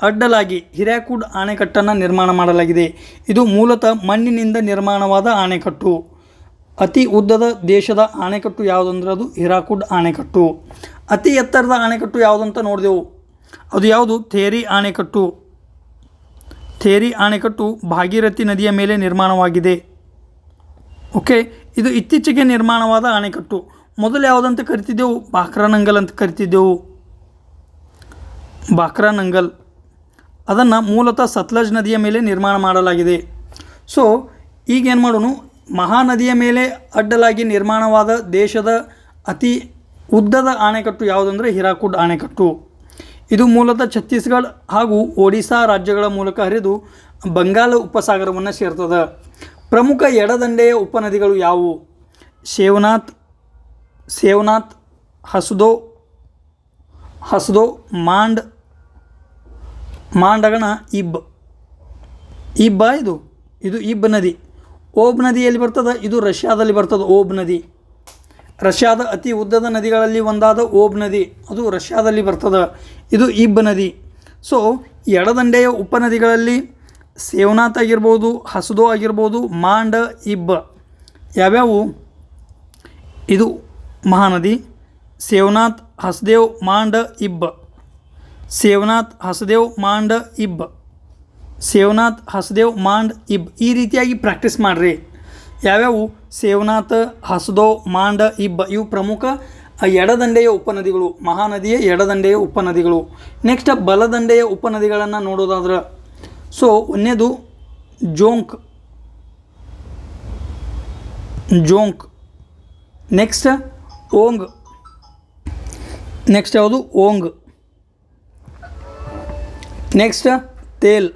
ಅಡ್ಡಲಾಗಿ ಹಿರಾಕುಡ್ ಅಣೆಕಟ್ಟನ್ನು ನಿರ್ಮಾಣ ಮಾಡಲಾಗಿದೆ. ಇದು ಮೂಲತಃ ಮಣ್ಣಿನಿಂದ ನಿರ್ಮಾಣವಾದ ಅಣೆಕಟ್ಟು. ಅತಿ ಉದ್ದದ ದೇಶದ ಅಣೆಕಟ್ಟು ಯಾವುದಂದ್ರೆ ಅದು ಹಿರಾಕುಡ್ ಅಣೆಕಟ್ಟು. ಅತಿ ಎತ್ತರದ ಅಣೆಕಟ್ಟು ಯಾವುದಂತ ನೋಡಿದೆವು, ಅದು ಯಾವುದು? ಥೇರಿ ಅಣೆಕಟ್ಟು ಭಾಗೀರಥಿ ನದಿಯ ಮೇಲೆ ನಿರ್ಮಾಣವಾಗಿದೆ. ಓಕೆ, ಇದು ಇತ್ತೀಚೆಗೆ ನಿರ್ಮಾಣವಾದ ಅಣೆಕಟ್ಟು. ಮೊದಲು ಯಾವುದಂತ ಕರಿತಿದ್ದೆವು? ಬಾಕ್ರಾನಂಗಲ್ ಅಂತ ಕರಿತಿದ್ದೆವು. ಬಾಕ್ರಾನಂಗಲ್ ಅದನ್ನು ಮೂಲತಃ ಸತ್ಲಜ್ ನದಿಯ ಮೇಲೆ ನಿರ್ಮಾಣ ಮಾಡಲಾಗಿದೆ. ಸೊ ಈಗೇನು ಮಾಡೋಣ, ಮಹಾನದಿಯ ಮೇಲೆ ಅಡ್ಡಲಾಗಿ ನಿರ್ಮಾಣವಾದ ದೇಶದ ಅತಿ ಉದ್ದದ ಅಣೆಕಟ್ಟು ಯಾವುದಂದರೆ ಹಿರಾಕುಡ್ ಅಣೆಕಟ್ಟು. ಇದು ಮೂಲತಃ ಛತ್ತೀಸ್ಗಢ ಹಾಗೂ ಒಡಿಸ್ಸಾ ರಾಜ್ಯಗಳ ಮೂಲಕ ಹರಿದು ಬಂಗಾಳ ಉಪಸಾಗರವನ್ನು ಸೇರ್ತದೆ. ಪ್ರಮುಖ ಎಡದಂಡೆಯ ಉಪನದಿಗಳು ಯಾವುವು? ಸೇವನಾಥ್, ಹಸ್ದೋ, ಮಾಂಡಗಣ, ಇಬ್ಬ ಇದು ಇಬ್ ನದಿ. ಓಬ್ ನದಿ ಎಲ್ಲಿ ಬರ್ತದೆ? ಇದು ರಷ್ಯಾದಲ್ಲಿ ಬರ್ತದೆ. ಓಬ್ ನದಿ ರಷ್ಯಾದ ಅತಿ ಉದ್ದದ ನದಿಗಳಲ್ಲಿ ಒಂದಾದ ಓಬ್ ನದಿ, ಅದು ರಷ್ಯಾದಲ್ಲಿ ಬರ್ತದೆ. ಇದು ಇಬ್ ನದಿ. ಸೊ ಎಡದಂಡೆಯ ಉಪನದಿಗಳಲ್ಲಿ ಸೇವನಾಥ್ ಆಗಿರ್ಬೋದು, ಹಸ್ದೋ ಆಗಿರ್ಬೋದು, ಮಾಂಡ್, ಇಬ್ ಯಾವ್ಯಾವು? ಇದು ಮಹಾನದಿ. ಸೇವನಾಥ್, ಹಸ್ದೇವ್, ಮಾಂಡ್, ಇಬ್. ಸೇವನಾಥ್, ಹಸ್ದೇವ್, ಮಾಂಡ್, ಇಬ್. ಈ ರೀತಿಯಾಗಿ ಪ್ರಾಕ್ಟೀಸ್ ಮಾಡಿರಿ. ಯಾವ್ಯಾವು? ಸೇವನಾಥ್, ಹಸ್ದೋ, ಮಾಂಡ್, ಇಬ್ ಇವು ಪ್ರಮುಖ ಎಡದಂಡೆಯ ಉಪನದಿಗಳು, ಮಹಾನದಿಯ ಎಡದಂಡೆಯ ಉಪನದಿಗಳು. ನೆಕ್ಸ್ಟ್ ಬಲದಂಡೆಯ ಉಪನದಿಗಳನ್ನು ನೋಡೋದಾದ್ರೆ, ಸೊ ಒಂದನೇದು ಜೋಂಕ್. ನೆಕ್ಸ್ಟ್ ಓಂಗ್. ನೆಕ್ಸ್ಟ್ ಯಾವುದು? ಓಂಗ್. ನೆಕ್ಸ್ಟ್ ತೇಲ್.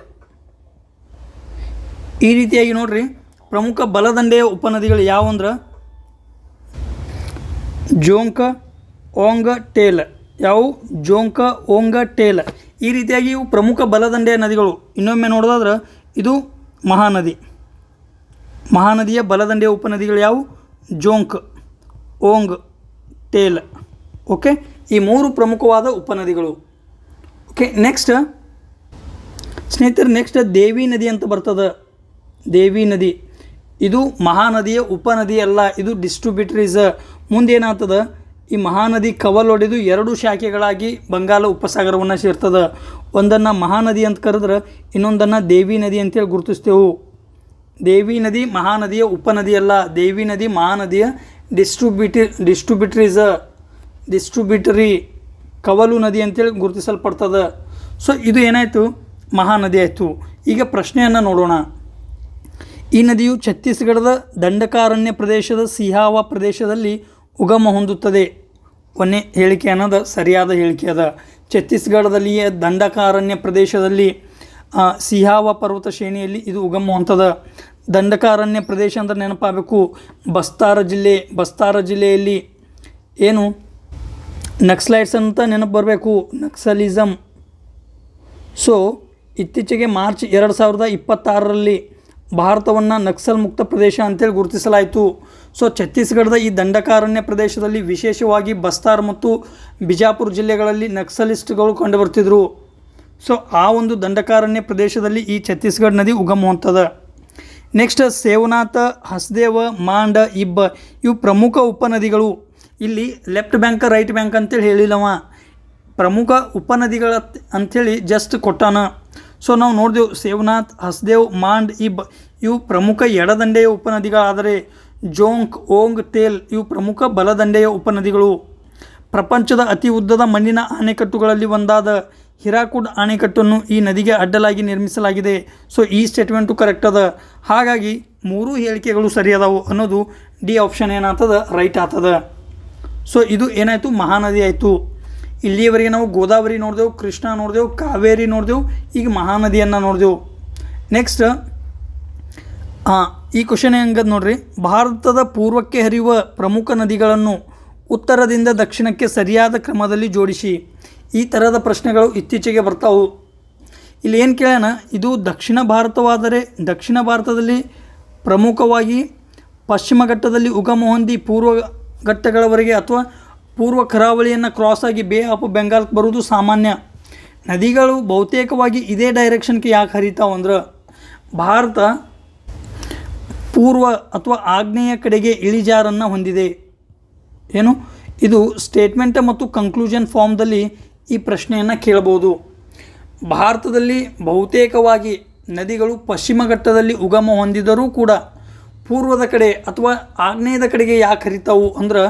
ಈ ರೀತಿಯಾಗಿ ನೋಡ್ರಿ, ಪ್ರಮುಖ ಬಲದಂಡೆಯ ಉಪನದಿಗಳು ಯಾವುವಂದ್ರೆ ಜೋಂಕ, ಓಂಗ, ಟೇಲ್. ಯಾವುವು? ಜೋಂಕ, ಓಂಗ, ಟೇಲ್. ಈ ರೀತಿಯಾಗಿ ಇವು ಪ್ರಮುಖ ಬಲದಂಡೆಯ ನದಿಗಳು. ಇನ್ನೊಮ್ಮೆ ನೋಡೋದಾದ್ರೆ ಇದು ಮಹಾನದಿಯ ಬಲದಂಡೆಯ ಉಪನದಿಗಳು ಯಾವುವು? ಜೋಂಕ್, ಓಂಗ್, ಟೇಲ್. ಓಕೆ, ಈ ಮೂರು ಪ್ರಮುಖವಾದ ಉಪನದಿಗಳು. ಓಕೆ, ನೆಕ್ಸ್ಟ್ ಸ್ನೇಹಿತರೆ, ನೆಕ್ಸ್ಟ್ ದೇವಿ ನದಿ ಅಂತ ಬರ್ತದೆ. ದೇವಿ ನದಿ ಇದು ಮಹಾನದಿಯ ಉಪನದಿ ಅಲ್ಲ, ಇದು ಡಿಸ್ಟ್ರಿಬ್ಯೂಟರೀಸ್. ಮುಂದೇನಾಗ್ತದೆ, ಈ ಮಹಾನದಿ ಕವಲೊಡೆದು ಎರಡು ಶಾಖೆಗಳಾಗಿ ಬಂಗಾಳ ಉಪಸಾಗರವನ್ನು ಸೇರ್ತದೆ. ಒಂದನ್ನು ಮಹಾನದಿ ಅಂತ ಕರೆದ್ರೆ ಇನ್ನೊಂದನ್ನು ದೇವಿ ನದಿ ಅಂತೇಳಿ ಗುರುತಿಸ್ತೇವೆ. ದೇವಿ ನದಿ ಮಹಾನದಿಯ ಉಪನದಿ ಅಲ್ಲ, ದೇವಿ ನದಿ ಮಹಾನದಿಯ ಡಿಸ್ಟ್ರಿಬ್ಯೂಟರಿ ಕವಲು ನದಿ ಅಂತೇಳಿ ಗುರುತಿಸಲ್ಪಡ್ತದೆ. ಸೊ ಇದು ಏನಾಯಿತು? ಮಹಾನದಿ ಆಯಿತು. ಈಗ ಪ್ರಶ್ನೆಯನ್ನು ನೋಡೋಣ. ಈ ನದಿಯು ಛತ್ತೀಸ್ಗಢದ ದಂಡಕಾರಣ್ಯ ಪ್ರದೇಶದ ಸಿಹಾವಾ ಪ್ರದೇಶದಲ್ಲಿ ಉಗಮ ಹೊಂದುತ್ತದೆ. ಕೊನೆ ಹೇಳಿಕೆ ಅನ್ನೋದು ಸರಿಯಾದ ಹೇಳಿಕೆ ಅದ. ಛತ್ತೀಸ್ಗಢದಲ್ಲಿಯೇ ದಂಡಕಾರಣ್ಯ ಪ್ರದೇಶದಲ್ಲಿ ಸಿಹಾವಾ ಪರ್ವತ ಶ್ರೇಣಿಯಲ್ಲಿ ಇದು ಉಗಮ ಹೊಂದದ. ದಂಡಕಾರಣ್ಯ ಪ್ರದೇಶ ಅಂದ್ರೆ ನೆನಪಾಗಬೇಕು, ಬಸ್ತಾರ ಜಿಲ್ಲೆಯಲ್ಲಿ ಏನು ನಕ್ಸಲೈಟ್ಸ್ ಅಂತ ನೆನಪು ಬರಬೇಕು, ನಕ್ಸಲಿಸಮ್. ಸೊ ಇತ್ತೀಚೆಗೆ ಮಾರ್ಚ್ 2026ರಲ್ಲಿ ಭಾರತವನ್ನು ನಕ್ಸಲ್ ಮುಕ್ತ ಪ್ರದೇಶ ಅಂತೇಳಿ ಗುರುತಿಸಲಾಯಿತು. ಸೊ ಛತ್ತೀಸ್ಗಢದ ಈ ದಂಡಕಾರಣ್ಯ ಪ್ರದೇಶದಲ್ಲಿ ವಿಶೇಷವಾಗಿ ಬಸ್ತಾರ್ ಮತ್ತು ಬಿಜಾಪುರ ಜಿಲ್ಲೆಗಳಲ್ಲಿ ನಕ್ಸಲಿಸ್ಟ್ಗಳು ಕಂಡುಬರ್ತಿದ್ರು. ಸೊ ಆ ಒಂದು ದಂಡಕಾರಣ್ಯ ಪ್ರದೇಶದಲ್ಲಿ ಈ ಛತ್ತೀಸ್ಗಢ ನದಿ ಉಗಮ ಹೊಂದದ. ನೆಕ್ಸ್ಟ್ ಸೇವನಾಥ, ಹಸ್ದೇವ, ಮಾಂಡ, ಇಬ್ ಇವು ಪ್ರಮುಖ ಉಪನದಿಗಳು. ಇಲ್ಲಿ ಲೆಫ್ಟ್ ಬ್ಯಾಂಕ್ ರೈಟ್ ಬ್ಯಾಂಕ್ ಅಂತೇಳಿ ಹೇಳಿಲ್ಲವ, ಪ್ರಮುಖ ಉಪನದಿಗಳ ಅಂಥೇಳಿ ಜಸ್ಟ್ ಕೊಟ್ಟಾನ. ಸೊ ನಾವು ನೋಡಿದೆವು ಸೇವನಾಥ್, ಹಸ್ದೇವ್, ಮಾಂಡ್, ಇಬ್ ಇವು ಪ್ರಮುಖ ಎಡದಂಡೆಯ ಉಪನದಿಗಳಾದರೆ ಜೋಂಕ್, ಓಂಗ್, ತೇಲ್ ಇವು ಪ್ರಮುಖ ಬಲದಂಡೆಯ ಉಪನದಿಗಳು. ಪ್ರಪಂಚದ ಅತಿ ಉದ್ದದ ಮಣ್ಣಿನ ಅಣೆಕಟ್ಟುಗಳಲ್ಲಿ ಒಂದಾದ ಹಿರಾಕುಡ್ ಅಣೆಕಟ್ಟನ್ನು ಈ ನದಿಗೆ ಅಡ್ಡಲಾಗಿ ನಿರ್ಮಿಸಲಾಗಿದೆ. ಸೊ ಈ ಸ್ಟೇಟ್ಮೆಂಟು ಕರೆಕ್ಟ್ ಅದ. ಹಾಗಾಗಿ ಮೂರೂ ಹೇಳಿಕೆಗಳು ಸರಿ ಅದಾವು ಅನ್ನೋದು ಡಿ ಆಪ್ಷನ್ ಏನಾಗ್ತದ ರೈಟ್ ಆಗ್ತದ. ಸೊ ಇದು ಏನಾಯಿತು ಮಹಾನದಿ ಆಯಿತು. ಇಲ್ಲಿಯವರೆಗೆ ನಾವು ಗೋದಾವರಿ ನೋಡಿದೆವು, ಕೃಷ್ಣ ನೋಡಿದೆವು, ಕಾವೇರಿ ನೋಡಿದೆವು, ಈಗ ಮಹಾನದಿಯನ್ನು ನೋಡಿದೆವು. ನೆಕ್ಸ್ಟ್ ಈ ಕ್ವಶನ್ ಹೆಂಗದ ನೋಡ್ರಿ, ಭಾರತದ ಪೂರ್ವಕ್ಕೆ ಹರಿಯುವ ಪ್ರಮುಖ ನದಿಗಳನ್ನು ಉತ್ತರದಿಂದ ದಕ್ಷಿಣಕ್ಕೆ ಸರಿಯಾದ ಕ್ರಮದಲ್ಲಿ ಜೋಡಿಸಿ. ಈ ಥರದ ಪ್ರಶ್ನೆಗಳು ಇತ್ತೀಚೆಗೆ ಬರ್ತಾವು. ಇಲ್ಲಿ ಏನು ಕೇಳೋಣ, ಇದು ದಕ್ಷಿಣ ಭಾರತವಾದರೆ ದಕ್ಷಿಣ ಭಾರತದಲ್ಲಿ ಪ್ರಮುಖವಾಗಿ ಪಶ್ಚಿಮ ಘಟ್ಟದಲ್ಲಿ ಉಗಮ ಹೊಂದಿ ಪೂರ್ವ ಘಟ್ಟಗಳವರೆಗೆ ಅಥವಾ ಪೂರ್ವ ಕರಾವಳಿಯನ್ನು ಕ್ರಾಸ್ ಆಗಿ ಬೇ ಆಫ್ ಬೆಂಗಾಲ್ಗೆ ಬರುವುದು ಸಾಮಾನ್ಯ. ನದಿಗಳು ಬಹುತೇಕವಾಗಿ ಇದೇ ಡೈರೆಕ್ಷನ್ಗೆ ಯಾಕೆ ಹರಿತಾವೆ ಅಂದ್ರೆ, ಭಾರತ ಪೂರ್ವ ಅಥವಾ ಆಗ್ನೇಯ ಕಡೆಗೆ ಇಳಿಜಾರನ್ನು ಹೊಂದಿದೆ. ಏನು ಇದು ಸ್ಟೇಟ್ಮೆಂಟ್ ಮತ್ತು ಕನ್ಕ್ಲೂಷನ್ ಫಾರ್ಮ್ದಲ್ಲಿ ಈ ಪ್ರಶ್ನೆಯನ್ನು ಕೇಳಬಹುದು. ಭಾರತದಲ್ಲಿ ಬಹುತೇಕವಾಗಿ ನದಿಗಳು ಪಶ್ಚಿಮ ಘಟ್ಟದಲ್ಲಿ ಉಗಮ ಹೊಂದಿದರೂ ಕೂಡ ಪೂರ್ವದ ಕಡೆ ಅಥವಾ ಆಗ್ನೇಯದ ಕಡೆಗೆ ಯಾಕೆ ಹರಿತಾವು ಅಂದ್ರೆ,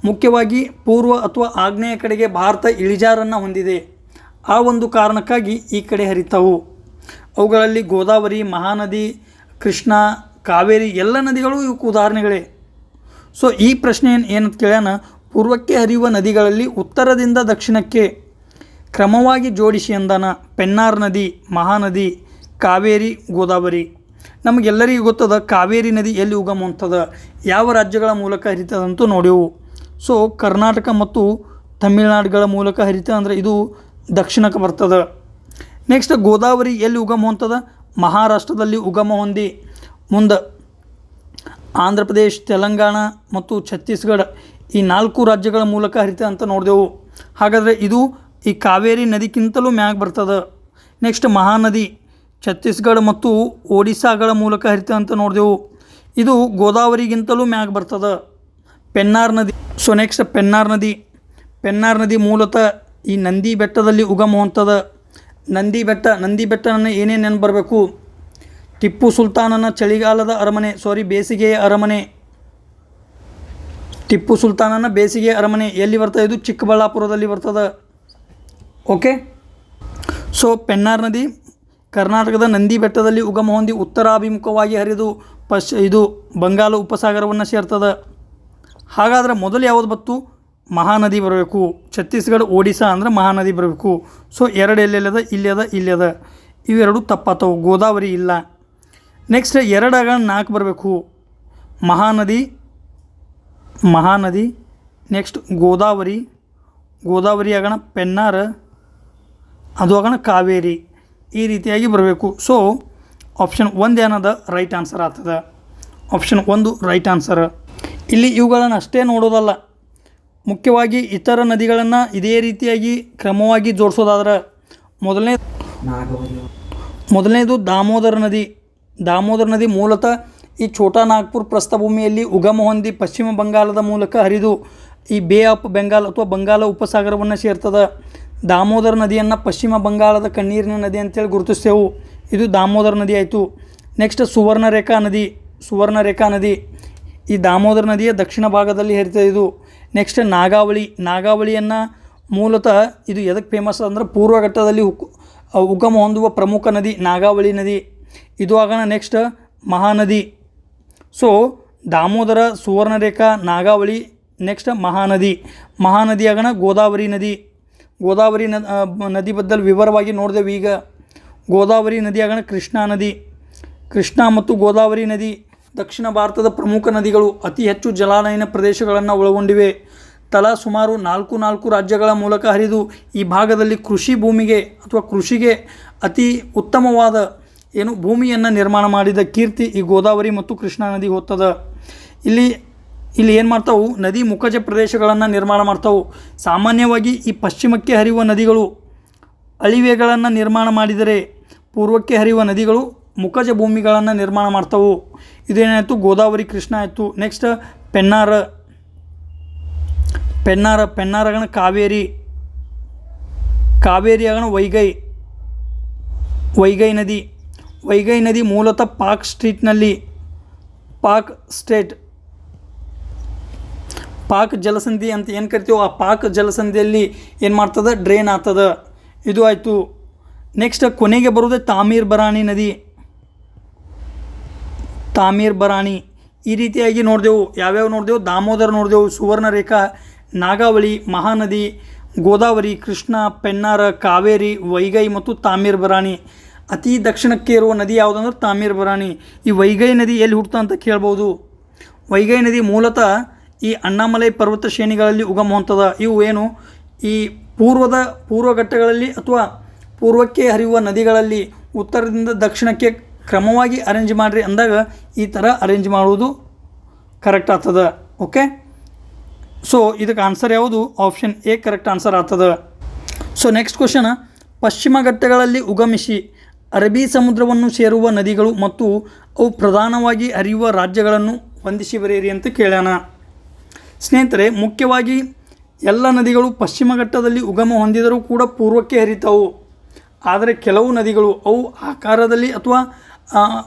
ಮುಖ್ಯವಾಗಿ ಪೂರ್ವ ಅಥವಾ ಆಗ್ನೇಯ ಕಡೆಗೆ ಭಾರತ ಇಳಿಜಾರನ್ನು ಹೊಂದಿದೆ. ಆ ಒಂದು ಕಾರಣಕ್ಕಾಗಿ ಈ ಕಡೆ ಹರಿತಾವು. ಅವುಗಳಲ್ಲಿ ಗೋದಾವರಿ, ಮಹಾನದಿ, ಕೃಷ್ಣ, ಕಾವೇರಿ ಎಲ್ಲ ನದಿಗಳು ಇವಕ್ಕೆ ಉದಾಹರಣೆಗಳೇ. ಸೊ ಈ ಪ್ರಶ್ನೆ ಏನಂತ ಕೇಳೋಣ, ಪೂರ್ವಕ್ಕೆ ಹರಿಯುವ ನದಿಗಳಲ್ಲಿ ಉತ್ತರದಿಂದ ದಕ್ಷಿಣಕ್ಕೆ ಕ್ರಮವಾಗಿ ಜೋಡಿಸಿ ಅಂದಾನ. ಪೆನ್ನಾರ್ ನದಿ, ಮಹಾನದಿ, ಕಾವೇರಿ, ಗೋದಾವರಿ. ನಮಗೆಲ್ಲರಿಗೂ ಗೊತ್ತದ ಕಾವೇರಿ ನದಿ ಎಲ್ಲಿ ಉಗಮ ಹೊಂತದ, ಯಾವ ರಾಜ್ಯಗಳ ಮೂಲಕ ಹರಿತದಂತೂ ನೋಡೆವು. ಸೊ ಕರ್ನಾಟಕ ಮತ್ತು ತಮಿಳುನಾಡುಗಳ ಮೂಲಕ ಹರಿತದ ಅಂದರೆ ಇದು ದಕ್ಷಿಣಕ್ಕೆ ಬರ್ತದೆ. ನೆಕ್ಸ್ಟ್ ಗೋದಾವರಿ ಎಲ್ಲಿ ಉಗಮ ಹೊಂತದ, ಮಹಾರಾಷ್ಟ್ರದಲ್ಲಿ ಉಗಮ ಹೊಂದಿ ಮುಂದೆ ಆಂಧ್ರ ಪ್ರದೇಶ್, ತೆಲಂಗಾಣ ಮತ್ತು ಛತ್ತೀಸ್ಗಢ ಈ 4 ರಾಜ್ಯಗಳ ಮೂಲಕ ಹರಿತದೆ ಅಂತ ನೋಡಿದೆವು. ಹಾಗಾದರೆ ಇದು ಈ ಕಾವೇರಿ ನದಿಗಿಂತಲೂ ಮ್ಯಾಗ ಬರ್ತದೆ. ನೆಕ್ಸ್ಟ್ ಮಹಾನದಿ ಛತ್ತೀಸ್ಗಢ ಮತ್ತು ಒಡಿಸ್ಸಾಗಳ ಮೂಲಕ ಹರಿತದೆ ಅಂತ ನೋಡಿದೆವು. ಇದು ಗೋದಾವರಿಗಿಂತಲೂ ಮ್ಯಾಗ ಬರ್ತದೆ. ಪೆನ್ನಾರ್ ನದಿ. ಸೊ ನೆಕ್ಸ್ಟ್ ಪೆನ್ನಾರ್ ನದಿ ಮೂಲತಃ ಈ ನಂದಿ ಬೆಟ್ಟದಲ್ಲಿ ಉಗಮ ಹೊಂತದ. ನಂದಿ ಬೆಟ್ಟನ ಏನೇನು ನೆನಪು ಬರಬೇಕು, ಟಿಪ್ಪು ಸುಲ್ತಾನನ ಚಳಿಗಾಲದ ಅರಮನೆ, ಬೇಸಿಗೆಯ ಅರಮನೆ. ಟಿಪ್ಪು ಸುಲ್ತಾನನ ಬೇಸಿಗೆಯ ಅರಮನೆ ಎಲ್ಲಿ ಬರ್ತದೆ, ಇದು ಚಿಕ್ಕಬಳ್ಳಾಪುರದಲ್ಲಿ ಬರ್ತದೆ. ಓಕೆ. ಸೊ ಪೆನ್ನಾರ್ ನದಿ ಕರ್ನಾಟಕದ ನಂದಿ ಬೆಟ್ಟದಲ್ಲಿ ಉಗಮ ಹೊಂದಿ ಉತ್ತರಾಭಿಮುಖವಾಗಿ ಹರಿದು ಇದು ಬಂಗಾಳ ಉಪಸಾಗರವನ್ನು ಸೇರ್ತದೆ. ಹಾಗಾದರೆ ಮೊದಲು ಯಾವುದು ಬತ್ತು, ಮಹಾನದಿ ಬರಬೇಕು. ಛತ್ತೀಸ್ಗಢ, ಒಡಿಸ್ಸಾ ಅಂದರೆ ಮಹಾನದಿ ಬರಬೇಕು. ಸೊ 2 ಎಲ್ಲೆಲ್ಲದ, ಇಲ್ಲದ. ಇವೆರಡು ತಪ್ಪಾತವು, ಗೋದಾವರಿ ಇಲ್ಲ. ನೆಕ್ಸ್ಟ್ 2 ಆಗ 4 ಬರಬೇಕು. ಮಹಾನದಿ ನೆಕ್ಸ್ಟ್ ಗೋದಾವರಿ ಆಗೋಣ ಪೆನ್ನಾರ್, ಅದು ಆಗೋಣ ಕಾವೇರಿ. ಈ ರೀತಿಯಾಗಿ ಬರಬೇಕು. ಸೊ ಆಪ್ಷನ್ 1 ಏನದ ರೈಟ್ ಆನ್ಸರ್ ಆಗ್ತದೆ. Option 1 right answer. ಇಲ್ಲಿ ಇವುಗಳನ್ನು ಅಷ್ಟೇ ನೋಡೋದಲ್ಲ, ಮುಖ್ಯವಾಗಿ ಇತರ ನದಿಗಳನ್ನು ಇದೇ ರೀತಿಯಾಗಿ ಕ್ರಮವಾಗಿ ಜೋಡಿಸೋದಾದ್ರೆ ಮೊದಲನೇದು ದಾಮೋದರ ನದಿ ಮೂಲತಃ ಈ ಛೋಟಾ ನಾಗ್ಪುರ್ ಪ್ರಸ್ಥಭೂಮಿಯಲ್ಲಿ ಉಗಮ ಹೊಂದಿ ಪಶ್ಚಿಮ ಬಂಗಾಳದ ಮೂಲಕ ಹರಿದು ಈ ಬೇ ಆಫ್ ಬೆಂಗಾಲ್ ಅಥವಾ ಬಂಗಾಳ ಉಪಸಾಗರವನ್ನು ಸೇರ್ತದೆ. ದಾಮೋದರ ನದಿಯನ್ನು ಪಶ್ಚಿಮ ಬಂಗಾಳದ ಕಣ್ಣೀರಿನ ನದಿ ಅಂತೇಳಿ ಗುರುತಿಸ್ತೇವೆ. ಇದು ದಾಮೋದರ ನದಿ ಆಯಿತು. ನೆಕ್ಸ್ಟ್ ಸುವರ್ಣರೇಖಾ ನದಿ ಈ ದಾಮೋದರ ನದಿಯ ದಕ್ಷಿಣ ಭಾಗದಲ್ಲಿ ಹರಿತದೆ ಇದು. ನೆಕ್ಸ್ಟ್ ನಾಗಾವಳಿಯನ್ನು ಮೂಲತಃ ಇದು ಎದಕ್ಕೆ ಫೇಮಸ್ ಅಂದರೆ ಪೂರ್ವಘಟ್ಟದಲ್ಲಿ ಉಗಮ ಹೊಂದುವ ಪ್ರಮುಖ ನದಿ ನಾಗಾವಳಿ ನದಿ, ಇದು ಆಗೋಣ. ನೆಕ್ಸ್ಟ್ ಮಹಾನದಿ. ಸೊ ದಾಮೋದರ, ಸುವರ್ಣರೇಖಾ, ನಾಗಾವಳಿ, ನೆಕ್ಸ್ಟ್ ಮಹಾನದಿ ಆಗೋಣ ಗೋದಾವರಿ ನದಿ ಬದ್ದಲ್ ವಿವರವಾಗಿ ನೋಡಿದೆವು. ಈಗ ಗೋದಾವರಿ ನದಿ ಆಗೋಣ ಕೃಷ್ಣ ಮತ್ತು ಗೋದಾವರಿ ನದಿ ದಕ್ಷಿಣ ಭಾರತದ ಪ್ರಮುಖ ನದಿಗಳು. ಅತಿ ಹೆಚ್ಚು ಜಲಾನಯನ ಪ್ರದೇಶಗಳನ್ನು ಒಳಗೊಂಡಿವೆ. ತಲಾ ಸುಮಾರು 4 ರಾಜ್ಯಗಳ ಮೂಲಕ ಹರಿದು ಈ ಭಾಗದಲ್ಲಿ ಕೃಷಿಗೆ ಅತಿ ಉತ್ತಮವಾದ ಭೂಮಿಯನ್ನು ನಿರ್ಮಾಣ ಮಾಡಿದ ಕೀರ್ತಿ ಈ ಗೋದಾವರಿ ಮತ್ತು ಕೃಷ್ಣಾ ನದಿ ಹೋಗ್ತದೆ. ಇಲ್ಲಿ ಏನು ಮಾಡ್ತಾವು, ನದಿ ಮುಖಜ ಪ್ರದೇಶಗಳನ್ನು ನಿರ್ಮಾಣ ಮಾಡ್ತಾವು. ಸಾಮಾನ್ಯವಾಗಿ ಈ ಪಶ್ಚಿಮಕ್ಕೆ ಹರಿಯುವ ನದಿಗಳು ಅಳಿವೆಗಳನ್ನು ನಿರ್ಮಾಣ ಮಾಡಿದರೆ ಪೂರ್ವಕ್ಕೆ ಹರಿಯುವ ನದಿಗಳು ಮುಖಜ ಭೂಮಿಗಳನ್ನು ನಿರ್ಮಾಣ ಮಾಡ್ತಾವು. ಇದೇನಾಯಿತು, ಗೋದಾವರಿ, ಕೃಷ್ಣ ಆಯಿತು. ನೆಕ್ಸ್ಟ್ ಪೆನ್ನಾರ್ ಆಗೋಣ ಕಾವೇರಿ ಆಗೋಣ ವೈಗೈ ನದಿ ಮೂಲತಃ ಪಾಕ್ ಜಲಸಂಧಿ ಅಂತ ಏನು ಕರಿತೀವೋ ಆ ಪಾಕ್ ಜಲಸಂಧಿಯಲ್ಲಿ ಏನು ಮಾಡ್ತದೆ, ಡ್ರೈನ್ ಆಗ್ತದೆ. ಇದು ಆಯಿತು. ನೆಕ್ಸ್ಟ್ ಕೊನೆಗೆ ಬರೋದೇ ತಾಮೀರ್ ಬರಾಣಿ ನದಿ. ತಾಮೀರ್ ಬರಾಣಿ. ಈ ರೀತಿಯಾಗಿ ನೋಡಿದೆವು. ಯಾವ್ಯಾವ ನೋಡಿದೆವು? ದಾಮೋದರ ನೋಡಿದೆವು, ಸುವರ್ಣರೇಖಾ, ನಾಗಾವಳಿ, ಮಹಾನದಿ, ಗೋದಾವರಿ, ಕೃಷ್ಣ, ಪೆನ್ನಾರ, ಕಾವೇರಿ, ವೈಗೈ ಮತ್ತು ತಾಮೀರ್ ಬರಾಣಿ. ಅತಿ ದಕ್ಷಿಣಕ್ಕೆ ಇರುವ ನದಿ ಯಾವುದಂದ್ರೆ ತಾಮೀರ್ ಬರಾಣಿ. ಈ ವೈಗೈ ನದಿ ಎಲ್ಲಿ ಹುಟ್ಟುತ್ತಾ ಅಂತ ಕೇಳ್ಬೋದು. ವೈಗೈ ನದಿ ಮೂಲತಃ ಈ ಅಣ್ಣಾಮಲೈ ಪರ್ವತ ಶ್ರೇಣಿಗಳಲ್ಲಿ ಉಗಮ ಹೊಂದದ. ಇವು ಏನು ಈ ಪೂರ್ವಘಟ್ಟಗಳಲ್ಲಿ ಅಥವಾ ಪೂರ್ವಕ್ಕೆ ಹರಿಯುವ ನದಿಗಳಲ್ಲಿ ಉತ್ತರದಿಂದ ದಕ್ಷಿಣಕ್ಕೆ ಕ್ರಮವಾಗಿ ಅರೇಂಜ್ ಮಾಡಿರಿ ಅಂದಾಗ ಈ ಥರ ಅರೇಂಜ್ ಮಾಡುವುದು ಕರೆಕ್ಟ್ ಆಗ್ತದೆ. ಓಕೆ, ಸೊ ಇದಕ್ಕೆ ಆನ್ಸರ್ ಯಾವುದು? ಆಪ್ಷನ್ ಎ ಕರೆಕ್ಟ್ ಆನ್ಸರ್ ಆಗ್ತದೆ. ಸೊ ನೆಕ್ಸ್ಟ್ ಕ್ವಶನ್, ಪಶ್ಚಿಮ ಘಟ್ಟಗಳಲ್ಲಿ ಉಗಮಿಸಿ ಅರಬ್ಬಿ ಸಮುದ್ರವನ್ನು ಸೇರುವ ನದಿಗಳು ಮತ್ತು ಅವು ಪ್ರಧಾನವಾಗಿ ಹರಿಯುವ ರಾಜ್ಯಗಳನ್ನು ಹೊಂದಿಸಿ ಬರೆಯಿರಿ ಅಂತ ಕೇಳ್ಯಾನ. ಸ್ನೇಹಿತರೆ, ಮುಖ್ಯವಾಗಿ ಎಲ್ಲ ನದಿಗಳು ಪಶ್ಚಿಮ ಘಟ್ಟದಲ್ಲಿ ಉಗಮ ಹೊಂದಿದರೂ ಕೂಡ ಪೂರ್ವಕ್ಕೆ ಹರಿತಾವು. ಆದರೆ ಕೆಲವು ನದಿಗಳು ಅವು ಆಕಾರದಲ್ಲಿ ಅಥವಾ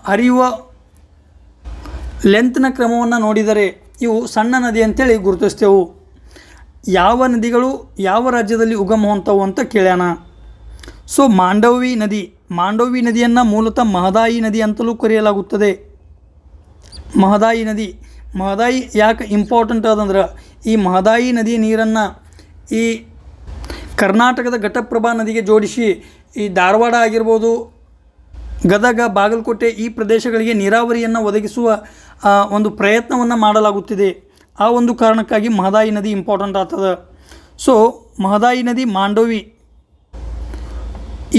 ಹರಿಯುವ ಲೆಂತ್ನ ಕ್ರಮವನ್ನು ನೋಡಿದರೆ ಇವು ಸಣ್ಣ ನದಿ ಅಂತೇಳಿ ಗುರುತಿಸ್ತೇವೆ. ಯಾವ ನದಿಗಳು ಯಾವ ರಾಜ್ಯದಲ್ಲಿ ಉಗಮ ಹೊಂದವು ಅಂತ ಕೇಳ್ಯಾನ. ಸೊ ಮಾಂಡೋವಿ ನದಿಯನ್ನು ಮೂಲತಃ ಮಹದಾಯಿ ನದಿ ಅಂತಲೂ ಕರೆಯಲಾಗುತ್ತದೆ. ಮಹದಾಯಿ ಯಾಕೆ ಇಂಪಾರ್ಟೆಂಟ್ ಅದಂದ್ರೆ ಈ ಮಹದಾಯಿ ನದಿಯ ನೀರನ್ನು ಈ ಕರ್ನಾಟಕದ ಘಟಪ್ರಭಾ ನದಿಗೆ ಜೋಡಿಸಿ ಈ ಧಾರವಾಡ ಆಗಿರ್ಬೋದು, ಗದಗ, ಬಾಗಲಕೋಟೆ ಈ ಪ್ರದೇಶಗಳಿಗೆ ನೀರಾವರಿಯನ್ನು ಒದಗಿಸುವ ಒಂದು ಪ್ರಯತ್ನವನ್ನು ಮಾಡಲಾಗುತ್ತಿದೆ. ಆ ಒಂದು ಕಾರಣಕ್ಕಾಗಿ ಮಹದಾಯಿ ನದಿ ಇಂಪಾರ್ಟೆಂಟ್ ಆಗ್ತದೆ. ಸೊ ಮಹದಾಯಿ ನದಿ ಮಾಂಡೋವಿ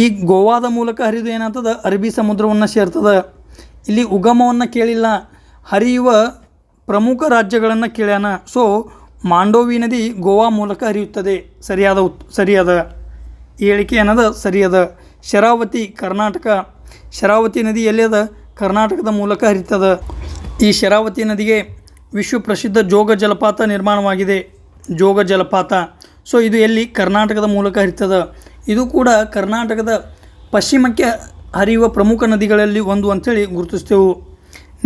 ಈ ಗೋವಾದ ಮೂಲಕ ಹರಿದು ಏನಾಗ್ತದೆ? ಅರಬ್ಬಿ ಸಮುದ್ರವನ್ನು ಸೇರ್ತದೆ. ಇಲ್ಲಿ ಉಗಮವನ್ನು ಕೇಳಿಲ್ಲ, ಹರಿಯುವ ಪ್ರಮುಖ ರಾಜ್ಯಗಳನ್ನು ಕೇಳ್ಯಾನ. ಸೊ ಮಾಂಡೋವಿ ನದಿ ಗೋವಾ ಮೂಲಕ ಹರಿಯುತ್ತದೆ. ಸರಿಯಾದ ಈ ಹೇಳಿಕೆ ಏನದ? ಸರಿಯಾದ. ಶರಾವತಿ ಕರ್ನಾಟಕ. ಶರಾವತಿ ನದಿ ಎಲ್ಲಿಯದ? ಕರ್ನಾಟಕದ ಮೂಲಕ ಹರಿತದೆ. ಈ ಶರಾವತಿ ನದಿಗೆ ವಿಶ್ವ ಪ್ರಸಿದ್ಧ ಜೋಗ ಜಲಪಾತ ನಿರ್ಮಾಣವಾಗಿದೆ. ಜೋಗ ಜಲಪಾತ. ಸೊ ಇದು ಎಲ್ಲಿ? ಕರ್ನಾಟಕದ ಮೂಲಕ ಹರಿತದೆ. ಇದು ಕೂಡ ಕರ್ನಾಟಕದ ಪಶ್ಚಿಮಕ್ಕೆ ಹರಿಯುವ ಪ್ರಮುಖ ನದಿಗಳಲ್ಲಿ ಒಂದು ಅಂಥೇಳಿ ಗುರುತಿಸ್ತೇವೆ.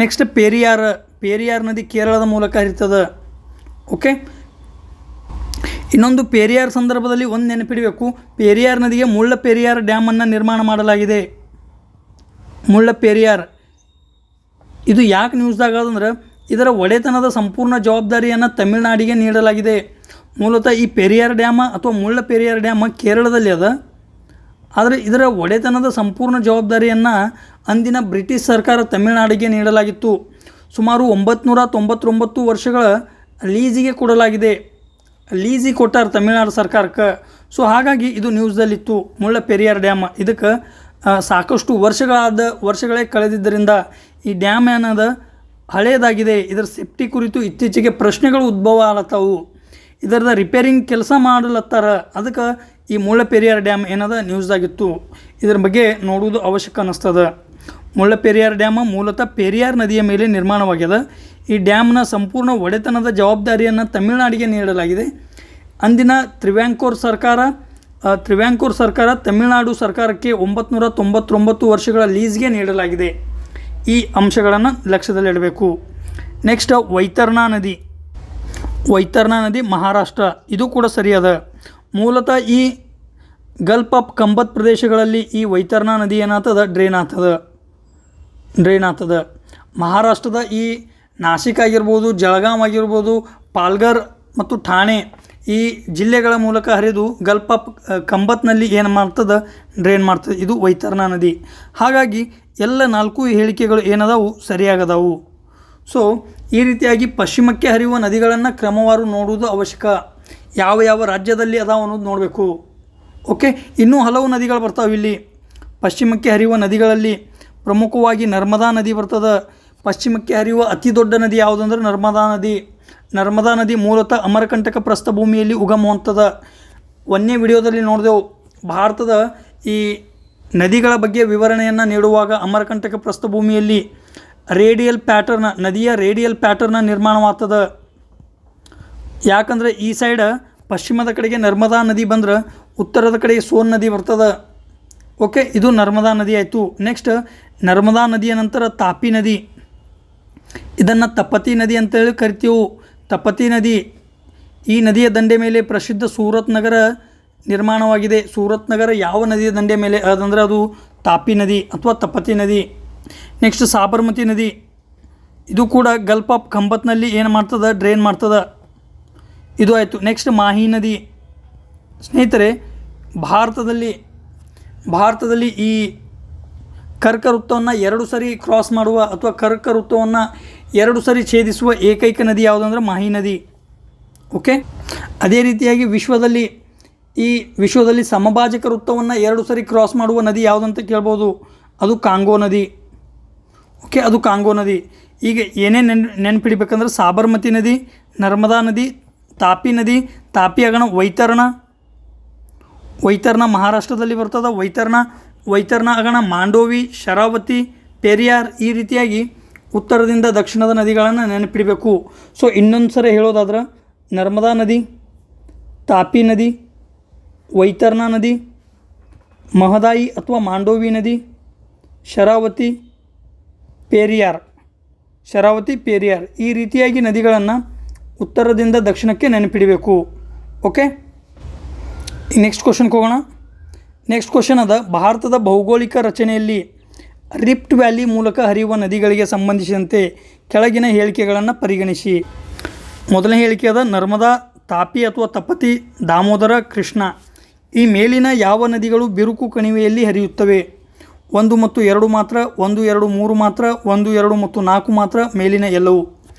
ನೆಕ್ಸ್ಟ್ ಪೇರಿಯಾರ್ ನದಿ ಕೇರಳದ ಮೂಲಕ ಹರಿತದೆ. ಓಕೆ, ಇನ್ನೊಂದು ಪೇರಿಯಾರ್ ಸಂದರ್ಭದಲ್ಲಿ ಒಂದು ನೆನಪಿಡಬೇಕು, ಪೇರಿಯಾರ್ ನದಿಗೆ ಮುಳ್ಳಪೆರಿಯಾರ್ ಡ್ಯಾಮನ್ನು ನಿರ್ಮಾಣ ಮಾಡಲಾಗಿದೆ. ಮುಳ್ಳಪೆರಿಯಾರ್ ಇದು ಯಾಕೆ ನ್ಯೂಸ್ದಾಗ ಅಂದ್ರೆ ಇದರ ಒಡೆತನದ ಸಂಪೂರ್ಣ ಜವಾಬ್ದಾರಿಯನ್ನು ತಮಿಳುನಾಡಿಗೆ ನೀಡಲಾಗಿದೆ. ಮೂಲತಃ ಈ ಪೆರಿಯಾರ್ ಡ್ಯಾಮ ಅಥವಾ ಮುಳ್ಳಪೆರಿಯಾರ್ ಡ್ಯಾಮ ಕೇರಳದಲ್ಲಿ ಅದ. ಆದರೆ ಇದರ ಒಡೆತನದ ಸಂಪೂರ್ಣ ಜವಾಬ್ದಾರಿಯನ್ನು ಅಂದಿನ ಬ್ರಿಟಿಷ್ ಸರ್ಕಾರ ತಮಿಳುನಾಡಿಗೆ ನೀಡಲಾಗಿತ್ತು. ಸುಮಾರು 999 ವರ್ಷಗಳ ಲೀಸಿಗೆ ಕೊಡಲಾಗಿದೆ. ಲೀಸಿಗೆ ಕೊಟ್ಟಾರ ತಮಿಳುನಾಡು ಸರ್ಕಾರಕ್ಕೆ. ಸೊ ಹಾಗಾಗಿ ಇದು ನ್ಯೂಸ್ದಲ್ಲಿತ್ತು ಮುಳ್ಳಪೆರಿಯಾರ್ ಡ್ಯಾಮ್. ಇದಕ್ಕೆ ಸಾಕಷ್ಟು ವರ್ಷಗಳೇ ಕಳೆದಿದ್ದರಿಂದ ಈ ಡ್ಯಾಮ್ ಏನದ ಹಳೆಯದಾಗಿದೆ. ಇದರ ಸೇಫ್ಟಿ ಕುರಿತು ಇತ್ತೀಚೆಗೆ ಪ್ರಶ್ನೆಗಳು ಉದ್ಭವ ಆಲತ್ತವು. ಇದರದ ರಿಪೇರಿಂಗ್ ಕೆಲಸ ಮಾಡಲತ್ತಾರ. ಅದಕ್ಕೆ ಈ ಮುಳ್ಳಪೆರಿಯಾರ್ ಡ್ಯಾಮ್ ಏನದ ನ್ಯೂಸ್ದಾಗಿತ್ತು. ಇದರ ಬಗ್ಗೆ ನೋಡುವುದು ಅವಶ್ಯಕ ಅನ್ನಿಸ್ತದೆ. ಮುಳ್ಳಪೆರಿಯಾರ್ ಡ್ಯಾಮ್ ಮೂಲತಃ ಪೆರಿಯಾರ್ ನದಿಯ ಮೇಲೆ ನಿರ್ಮಾಣವಾಗ್ಯದ. ಈ ಡ್ಯಾಮ್ನ ಸಂಪೂರ್ಣ ಒಡೆತನದ ಜವಾಬ್ದಾರಿಯನ್ನು ತಮಿಳುನಾಡಿಗೆ ನೀಡಲಾಗಿದೆ. ಅಂದಿನ ತ್ರಿವ್ಯಾಂಕೂರ್ ಸರ್ಕಾರ ತಮಿಳುನಾಡು ಸರ್ಕಾರಕ್ಕೆ 999 ವರ್ಷಗಳ ಲೀಸ್ಗೆ ನೀಡಲಾಗಿದೆ. ಈ ಅಂಶಗಳನ್ನು ಲಕ್ಷ್ಯದಲ್ಲಿಡಬೇಕು. ನೆಕ್ಸ್ಟ್ ವೈತರಣಾ ನದಿ ಮಹಾರಾಷ್ಟ್ರ. ಇದು ಕೂಡ ಸರಿಯಾದ. ಮೂಲತಃ ಈ ಗಲ್ಫ್ ಆಫ್ ಕಂಬತ್ ಪ್ರದೇಶಗಳಲ್ಲಿ ಈ ವೈತರಣಾ ನದಿ ಏನಾಗ್ತದೆ? ಡ್ರೈನ್ ಆಗ್ತದೆ. ಮಹಾರಾಷ್ಟ್ರದ ಈ ನಾಸಿಕ್ ಆಗಿರ್ಬೋದು, ಜಳಗಾಮ್ ಆಗಿರ್ಬೋದು, ಪಾಲ್ಘರ್ ಮತ್ತು ಠಾಣೆ ಈ ಜಿಲ್ಲೆಗಳ ಮೂಲಕ ಹರಿದು ಗಲ್ಫ್ ಆಫ್ ಕಂಬತ್ನಲ್ಲಿ ಏನು ಮಾಡ್ತದೆ? ಡ್ರೈನ್ ಮಾಡ್ತದೆ. ಇದು ವೈತರಣಾ ನದಿ. ಹಾಗಾಗಿ ಎಲ್ಲ 4 ಹೇಳಿಕೆಗಳು ಏನದಾವು? ಸರಿಯಾಗದಾವು. ಸೊ ಈ ರೀತಿಯಾಗಿ ಪಶ್ಚಿಮಕ್ಕೆ ಹರಿಯುವ ನದಿಗಳನ್ನು ಕ್ರಮವಾರು ನೋಡುವುದು ಅವಶ್ಯಕ. ಯಾವ ರಾಜ್ಯದಲ್ಲಿ ಅದಾವ ಅನ್ನೋದು ನೋಡಬೇಕು. ಓಕೆ, ಇನ್ನೂ ಹಲವು ನದಿಗಳು ಬರ್ತಾವೆ ಇಲ್ಲಿ. ಪಶ್ಚಿಮಕ್ಕೆ ಹರಿಯುವ ನದಿಗಳಲ್ಲಿ ಪ್ರಮುಖವಾಗಿ ನರ್ಮದಾ ನದಿ ಬರ್ತದೆ. ಪಶ್ಚಿಮಕ್ಕೆ ಹರಿಯುವ ಅತಿ ದೊಡ್ಡ ನದಿ ಯಾವುದಂದ್ರೆ ನರ್ಮದಾ ನದಿ ಮೂಲತಃ ಅಮರಕಂಟಕ ಪ್ರಸ್ಥಭೂಮಿಯಲ್ಲಿ ಉಗಮ ಹೊಂದದ. ಒಂದನೇ ವಿಡಿಯೋದಲ್ಲಿ ನೋಡಿದೆವು. ಭಾರತದ ಈ ನದಿಗಳ ಬಗ್ಗೆ ವಿವರಣೆಯನ್ನು ನೀಡುವಾಗ ಅಮರಕಂಟಕ ಪ್ರಸ್ಥಭೂಮಿಯಲ್ಲಿ ನದಿಯ ರೇಡಿಯಲ್ ಪ್ಯಾಟರ್ನ ನಿರ್ಮಾಣವಾಗ್ತದೆ. ಯಾಕಂದರೆ ಈ ಸೈಡ್ ಪಶ್ಚಿಮದ ಕಡೆಗೆ ನರ್ಮದಾ ನದಿ ಬಂದ್ರೆ ಉತ್ತರದ ಕಡೆಗೆ ಸೋನ್ ನದಿ ಬರ್ತದೆ. ಓಕೆ, ಇದು ನರ್ಮದಾ ನದಿ ಆಯಿತು. ನೆಕ್ಸ್ಟ್ ನರ್ಮದಾ ನದಿಯ ನಂತರ ತಾಪಿ ನದಿ. ಇದನ್ನು ತಪತಿ ನದಿ ಅಂತೇಳಿ ಕರಿತೀವಿ. ತಪತಿ ನದಿ, ಈ ನದಿಯ ದಂಡೆ ಮೇಲೆ ಪ್ರಸಿದ್ಧ ಸೂರತ್ ನಗರ ನಿರ್ಮಾಣವಾಗಿದೆ. ಸೂರತ್ ನಗರ ಯಾವ ನದಿಯ ದಂಡೆ ಮೇಲೆ ಅದಂದ್ರೆ ಅದು ತಾಪಿ ನದಿ ಅಥವಾ ತಪತಿ ನದಿ. ನೆಕ್ಸ್ಟ್ ಸಾಬರಮತಿ ನದಿ. ಇದು ಕೂಡ ಗಲ್ಫ್ ಆಫ್ ಖಂಬತ್ನಲ್ಲಿ ಏನು ಮಾಡ್ತದೆ, ಡ್ರೈನ್ ಮಾಡ್ತದೆ. ಇದು ಆಯಿತು. ನೆಕ್ಸ್ಟ್ ಮಾಹಿ ನದಿ. ಸ್ನೇಹಿತರೆ, ಭಾರತದಲ್ಲಿ ಈ ಕರ್ಕವೃತ್ತವನ್ನು 2 ಸರಿ ಕ್ರಾಸ್ ಮಾಡುವ ಅಥವಾ ಕರ್ಕವೃತ್ತವನ್ನು 2 ಸರಿ ಛೇದಿಸುವ ಏಕೈಕ ನದಿ ಯಾವುದಂದ್ರೆ ಮಾಹಿ ನದಿ. ಓಕೆ. ಅದೇ ರೀತಿಯಾಗಿ ವಿಶ್ವದಲ್ಲಿ ಸಮಭಾಜಕ ವೃತ್ತವನ್ನು 2 ಸರಿ ಕ್ರಾಸ್ ಮಾಡುವ ನದಿ ಯಾವುದಂತ ಕೇಳ್ಬೋದು, ಅದು ಕಾಂಗೋ ನದಿ. ಓಕೆ, ಅದು ಕಾಂಗೋ ನದಿ. ಈಗ ಏನೇನು ನೆನಪಿಡಬೇಕಂದ್ರೆ ಸಾಬರ್ಮತಿ ನದಿ, ನರ್ಮದಾ ನದಿ, ತಾಪಿ ನದಿ. ತಾಪಿ ಆಗಣ ವೈತರ್ಣ ಮಹಾರಾಷ್ಟ್ರದಲ್ಲಿ ಬರ್ತದೆ. ವೈತರ್ಣ ಆಗಣ ಮಾಂಡೋವಿ, ಶರಾವತಿ, ಪೆರಿಯಾರ್. ಈ ರೀತಿಯಾಗಿ ಉತ್ತರದಿಂದ ದಕ್ಷಿಣದ ನದಿಗಳನ್ನು ನೆನಪಿಡಬೇಕು. ಸೊ ಇನ್ನೊಂದು ಸರಿ ಹೇಳೋದಾದ್ರೆ ನರ್ಮದಾ ನದಿ, ತಾಪಿ ನದಿ, ವೈತರ್ಣ ನದಿ, ಮಹದಾಯಿ ಅಥವಾ ಮಾಂಡೋವಿ ನದಿ, ಶರಾವತಿ, ಪೆರಿಯಾರ್. ಈ ರೀತಿಯಾಗಿ ನದಿಗಳನ್ನು ಉತ್ತರದಿಂದ ದಕ್ಷಿಣಕ್ಕೆ ನೆನಪಿಡಬೇಕು. ಓಕೆ. ನೆಕ್ಸ್ಟ್ ಕ್ವಶನ್ಗೆ ಹೋಗೋಣ. ನೆಕ್ಸ್ಟ್ ಕ್ವಶನ್ ಅದ, ಭಾರತದ ಭೌಗೋಳಿಕ ರಚನೆಯಲ್ಲಿ ರಿಫ್ಟ್ ವ್ಯಾಲಿ ಮೂಲಕ ಹರಿಯುವ ನದಿಗಳಿಗೆ ಸಂಬಂಧಿಸಿದಂತೆ ಕೆಳಗಿನ ಹೇಳಿಕೆಗಳನ್ನು ಪರಿಗಣಿಸಿ. ಮೊದಲನೇ ಹೇಳಿಕೆ ಅದ ನರ್ಮದಾ, ತಾಪಿ ಅಥವಾ ತಪತಿ, ದಾಮೋದರ, ಕೃಷ್ಣ. ಈ ಮೇಲಿನ ಯಾವ ನದಿಗಳು ಬಿರುಕು ಕಣಿವೆಯಲ್ಲಿ ಹರಿಯುತ್ತವೆ? 1 ಮತ್ತು 2 ಮಾತ್ರ, 1, 2, 3 ಮಾತ್ರ, 1, 2 ಮತ್ತು 4 ಮಾತ್ರ, ಮೇಲಿನ ಎಲ್ಲವೂ.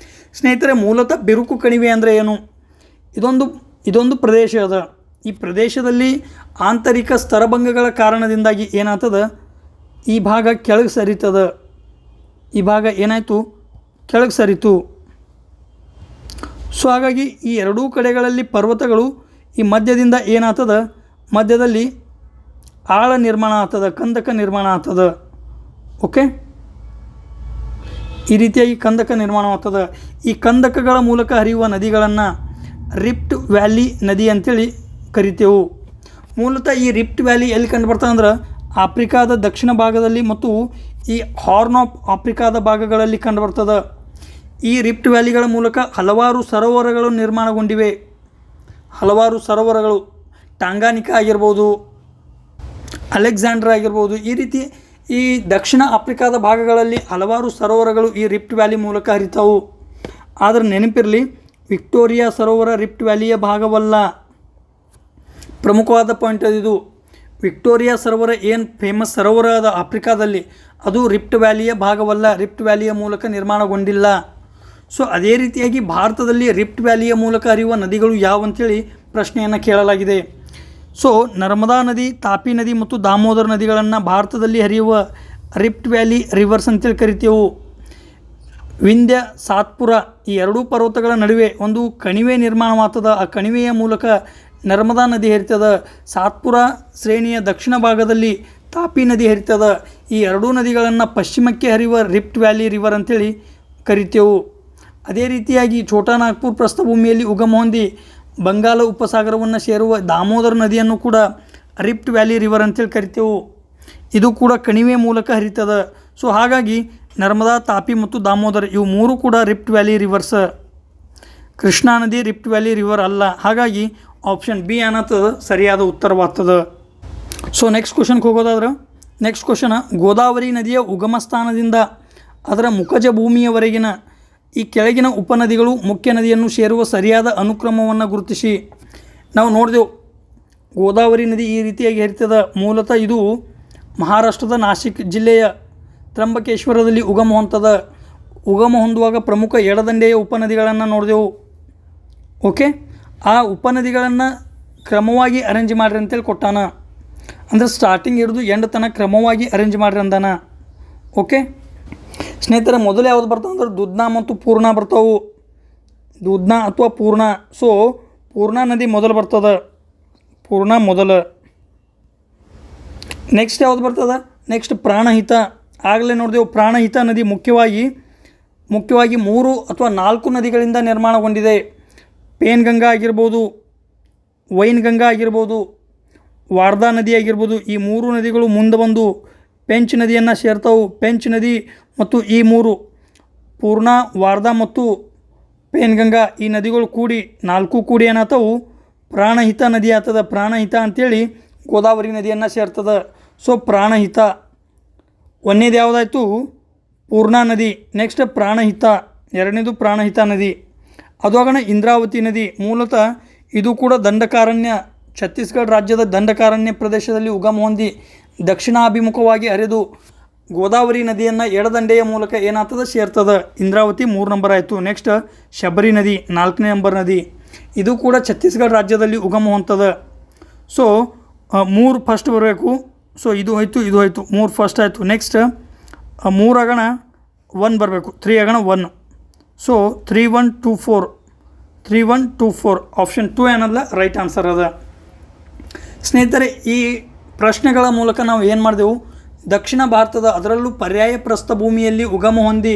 ಸ್ನೇಹಿತರೆ, ಮೂಲತಃ ಬಿರುಕು ಕಣಿವೆ ಅಂದರೆ ಏನು? ಇದೊಂದು ಪ್ರದೇಶ ಅದ. ಈ ಪ್ರದೇಶದಲ್ಲಿ ಆಂತರಿಕ ಸ್ತರಭಂಗಗಳ ಕಾರಣದಿಂದಾಗಿ ಏನಾಗ್ತದೆ, ಈ ಭಾಗ ಕೆಳಗೆ ಸರಿತದ. ಈ ಭಾಗ ಏನಾಯಿತು, ಕೆಳಗೆ ಸರಿತು. ಸೊ ಹಾಗಾಗಿ ಈ ಎರಡೂ ಕಡೆಗಳಲ್ಲಿ ಪರ್ವತಗಳು, ಈ ಮಧ್ಯದಿಂದ ಏನಾಗ್ತದೆ, ಮಧ್ಯದಲ್ಲಿ ಆಳ ನಿರ್ಮಾಣ ಆಗ್ತದೆ, ಕಂದಕ ನಿರ್ಮಾಣ ಆಗ್ತದೆ. ಓಕೆ. ಈ ರೀತಿಯಾಗಿ ಕಂದಕ ನಿರ್ಮಾಣ ಆಗ್ತದೆ. ಈ ಕಂದಕಗಳ ಮೂಲಕ ಹರಿಯುವ ನದಿಗಳನ್ನು ರಿಫ್ಟ್ ವ್ಯಾಲಿ ನದಿ ಅಂತೇಳಿ ಕರಿತೇವೆ. ಮೂಲತಃ ಈ ರಿಫ್ಟ್ ವ್ಯಾಲಿ ಎಲ್ಲಿ ಕಂಡು ಬರ್ತದೆ ಅಂದ್ರೆ ಆಫ್ರಿಕಾದ ದಕ್ಷಿಣ ಭಾಗದಲ್ಲಿ ಮತ್ತು ಈ ಹಾರ್ನ್ ಆಫ್ ಆಫ್ರಿಕಾದ ಭಾಗಗಳಲ್ಲಿ ಕಂಡುಬರ್ತದೆ. ಈ ರಿಫ್ಟ್ ವ್ಯಾಲಿಗಳ ಮೂಲಕ ಹಲವಾರು ಸರೋವರಗಳು ನಿರ್ಮಾಣಗೊಂಡಿವೆ. ಹಲವಾರು ಸರೋವರಗಳು, ಟಾಂಗಾನಿಕಾ ಆಗಿರ್ಬೋದು, ಅಲೆಕ್ಸಾಂಡ್ರಾ ಆಗಿರ್ಬೋದು, ಈ ರೀತಿ ಈ ದಕ್ಷಿಣ ಆಫ್ರಿಕಾದ ಭಾಗಗಳಲ್ಲಿ ಹಲವಾರು ಸರೋವರಗಳು ಈ ರಿಫ್ಟ್ ವ್ಯಾಲಿ ಮೂಲಕ ಹರಿತಾವು. ಆದರೆ ನೆನಪಿರಲಿ, ವಿಕ್ಟೋರಿಯಾ ಸರೋವರ ರಿಫ್ಟ್ ವ್ಯಾಲಿಯ ಭಾಗವಲ್ಲ. ಪ್ರಮುಖವಾದ ಪಾಯಿಂಟ್ ಅದು. ವಿಕ್ಟೋರಿಯಾ ಸರೋವರ ಏನು ಫೇಮಸ್ ಸರೋವರ ಅದ ಆಫ್ರಿಕಾದಲ್ಲಿ, ಅದು ರಿಫ್ಟ್ ವ್ಯಾಲಿಯ ಭಾಗವಲ್ಲ, ರಿಫ್ಟ್ ವ್ಯಾಲಿಯ ಮೂಲಕ ನಿರ್ಮಾಣಗೊಂಡಿಲ್ಲ. ಸೊ ಅದೇ ರೀತಿಯಾಗಿ ಭಾರತದಲ್ಲಿ ರಿಫ್ಟ್ ವ್ಯಾಲಿಯ ಮೂಲಕ ಹರಿಯುವ ನದಿಗಳು ಯಾವಂತೇಳಿ ಪ್ರಶ್ನೆಯನ್ನು ಕೇಳಲಾಗಿದೆ. ಸೊ ನರ್ಮದಾ ನದಿ, ತಾಪಿ ನದಿ ಮತ್ತು ದಾಮೋದರ ನದಿಗಳನ್ನು ಭಾರತದಲ್ಲಿ ಹರಿಯುವ ರಿಫ್ಟ್ ವ್ಯಾಲಿ ರಿವರ್ಸ್ ಅಂತೇಳಿ ಕರಿತೇವೆ. ವಿಂಧ್ಯ, ಸಾತ್ಪುರ ಈ ಎರಡೂ ಪರ್ವತಗಳ ನಡುವೆ ಒಂದು ಕಣಿವೆ ನಿರ್ಮಾಣವಾಗ್ತದೆ. ಆ ಕಣಿವೆಯ ಮೂಲಕ ನರ್ಮದಾ ನದಿ ಹರಿತದ. ಸಾತ್ಪುರ ಶ್ರೇಣಿಯ ದಕ್ಷಿಣ ಭಾಗದಲ್ಲಿ ತಾಪಿ ನದಿ ಹರಿತದ. ಈ ಎರಡೂ ನದಿಗಳನ್ನು ಪಶ್ಚಿಮಕ್ಕೆ ಹರಿಯುವ ರಿಫ್ಟ್ ವ್ಯಾಲಿ ರಿವರ್ ಅಂತೇಳಿ ಕರಿತೇವೆ. ಅದೇ ರೀತಿಯಾಗಿ ಛೋಟಾ ನಾಗ್ಪುರ್ ಪ್ರಸ್ಥಭೂಮಿಯಲ್ಲಿ ಉಗಮ ಹೊಂದಿ ಬಂಗಾಳ ಉಪಸಾಗರವನ್ನು ಸೇರುವ ದಾಮೋದರ ನದಿಯನ್ನು ಕೂಡ ರಿಫ್ಟ್ ವ್ಯಾಲಿ ರಿವರ್ ಅಂತೇಳಿ ಕರಿತೇವೆ. ಇದು ಕೂಡ ಕಣಿವೆ ಮೂಲಕ ಹರಿತದ. ಸೊ ಹಾಗಾಗಿ ನರ್ಮದಾ, ತಾಪಿ ಮತ್ತು ದಾಮೋದರ ಇವು ಮೂರು ಕೂಡ ರಿಫ್ಟ್ ವ್ಯಾಲಿ ರಿವರ್ಸ್. ಕೃಷ್ಣಾ ನದಿ ರಿಫ್ಟ್ ವ್ಯಾಲಿ ರಿವರ್ ಅಲ್ಲ. ಹಾಗಾಗಿ ಆಪ್ಷನ್ ಬಿ ಅನ್ನೋದು ಸರಿಯಾದ ಉತ್ತರವಾಗ್ತದೆ. ಸೊ ನೆಕ್ಸ್ಟ್ ಕ್ವಶನ್ಗೆ ಹೋಗೋದಾದ್ರೆ, ನೆಕ್ಸ್ಟ್ ಕ್ವಶನ್, ಗೋದಾವರಿ ನದಿಯ ಉಗಮ ಸ್ಥಾನದಿಂದ ಅದರ ಮುಖಜ ಭೂಮಿಯವರೆಗಿನ ಈ ಕೆಳಗಿನ ಉಪನದಿಗಳು ಮುಖ್ಯ ನದಿಯನ್ನು ಸೇರುವ ಸರಿಯಾದ ಅನುಕ್ರಮವನ್ನು ಗುರುತಿಸಿ. ನಾವು ನೋಡಿದೆವು ಗೋದಾವರಿ ನದಿ ಈ ರೀತಿಯಾಗಿ ಹರಿತದ. ಮೂಲತಃ ಇದು ಮಹಾರಾಷ್ಟ್ರದ ನಾಸಿಕ್ ಜಿಲ್ಲೆಯ ತ್ರಂಬಕೇಶ್ವರದಲ್ಲಿ ಉಗಮ ಹೊಂದುವಾಗ ಪ್ರಮುಖ ಎಡದಂಡೆಯ ಉಪನದಿಗಳನ್ನು ನೋಡಿದೆವು. ಓಕೆ. ಆ ಉಪನದಿಗಳನ್ನು ಕ್ರಮವಾಗಿ ಅರೇಂಜ್ ಮಾಡಿರಿ ಅಂತೇಳಿ ಕೊಟ್ಟಾನ. ಅಂದರೆ ಸ್ಟಾರ್ಟಿಂಗ್ ಹಿಡಿದು ಎಂಡ್ ತನಕ ಕ್ರಮವಾಗಿ ಅರೇಂಜ್ ಮಾಡಿರಿ ಅಂದಾನ. ಓಕೆ ಸ್ನೇಹಿತರೆ, ಮೊದಲು ಯಾವುದು ಬರ್ತಾವೆ ಅಂದ್ರೆ ದುಧ್ನಾ ಮತ್ತು ಪೂರ್ಣ ಬರ್ತಾವೆ. ದುಧ್ನಾ ಅಥವಾ ಪೂರ್ಣ. ಸೊ ಪೂರ್ಣ ನದಿ ಮೊದಲು ಬರ್ತದೆ, ಪೂರ್ಣ ಮೊದಲು. ನೆಕ್ಸ್ಟ್ ಯಾವುದು ಬರ್ತದೆ? ನೆಕ್ಸ್ಟ್ ಪ್ರಾಣಹಿತ. ಆಗಲೇ ನೋಡಿದೆವು ಪ್ರಾಣಹಿತ ನದಿ ಮುಖ್ಯವಾಗಿ 3 ಅಥವಾ 4 ನದಿಗಳಿಂದ ನಿರ್ಮಾಣಗೊಂಡಿದೆ. ಪೇನ್ಗಂಗಾ ಆಗಿರ್ಬೋದು, ವೈನ್ಗಂಗಾ ಆಗಿರ್ಬೋದು, ವಾರ್ಧಾ ನದಿ ಆಗಿರ್ಬೋದು. ಈ 3 ನದಿಗಳು ಮುಂದೆ ಬಂದು ಪೆಂಚ್ ನದಿಯನ್ನು ಸೇರ್ತಾವೆ. ಪೆಂಚ್ ನದಿ ಮತ್ತು ಈ 3 ಪೂರ್ಣ, ವಾರ್ಧಾ ಮತ್ತು ಪೇನ್ಗಂಗಾ ಈ ನದಿಗಳು ಕೂಡಿ 4 ಕೂಡಿ ಏನಾಗ್ತಾವು ಪ್ರಾಣಹಿತ ನದಿ ಆಗ್ತದೆ. ಪ್ರಾಣಹಿತ ಅಂಥೇಳಿ ಗೋದಾವರಿ ನದಿಯನ್ನು ಸೇರ್ತದೆ. ಸೊ ಪ್ರಾಣಹಿತ. ಒಂದೇದು ಯಾವುದಾಯ್ತು? ಪೂರ್ಣಾ ನದಿ, ನೆಕ್ಸ್ಟ್ ಪ್ರಾಣಹಿತ, ಎರಡನೇದು ಪ್ರಾಣಹಿತ ನದಿ. ಅದು ಆಗೋಣ ಇಂದ್ರಾವತಿ ನದಿ. ಮೂಲತಃ ಇದು ಕೂಡ ದಂಡಕಾರಣ್ಯ, ಛತ್ತೀಸ್ಗಢ ರಾಜ್ಯದ ದಂಡಕಾರಣ್ಯ ಪ್ರದೇಶದಲ್ಲಿ ಉಗಮ ಹೊಂದಿ ದಕ್ಷಿಣಾಭಿಮುಖವಾಗಿ ಹರಿದು ಗೋದಾವರಿ ನದಿಯನ್ನು ಎಡದಂಡೆಯ ಮೂಲಕ ಏನಾಗ್ತದೆ ಸೇರ್ತದೆ. ಇಂದ್ರಾವತಿ 3 ನಂಬರ್ ಆಯಿತು. ನೆಕ್ಸ್ಟ್ ಶಬರಿ ನದಿ 4ನೇ ನಂಬರ್ ನದಿ. ಇದು ಕೂಡ ಛತ್ತೀಸ್ಗಢ ರಾಜ್ಯದಲ್ಲಿ ಉಗಮ ಹೊಂತದ. ಸೊ 3 ಫಸ್ಟ್ ಬರಬೇಕು. ಸೊ ಇದು ಆಯಿತು, ಇದು ಆಯಿತು, 3 ಫಸ್ಟ್ ಆಯಿತು. ನೆಕ್ಸ್ಟ್ 3 ಆಗೋಣ 1 ಬರಬೇಕು, 3 ಆಗೋಣ 1. ಸೊ 3124, 3124 ಆಪ್ಷನ್ 2 ಏನಲ್ಲ ರೈಟ್ ಆನ್ಸರ್ ಅದ. ಸ್ನೇಹಿತರೆ, ಈ ಪ್ರಶ್ನೆಗಳ ಮೂಲಕ ನಾವು ಏನು ಮಾಡಿದೆವು, ದಕ್ಷಿಣ ಭಾರತದ ಅದರಲ್ಲೂ ಪರ್ಯಾಯ ಪ್ರಸ್ಥಭೂಮಿಯಲ್ಲಿ ಉಗಮ ಹೊಂದಿ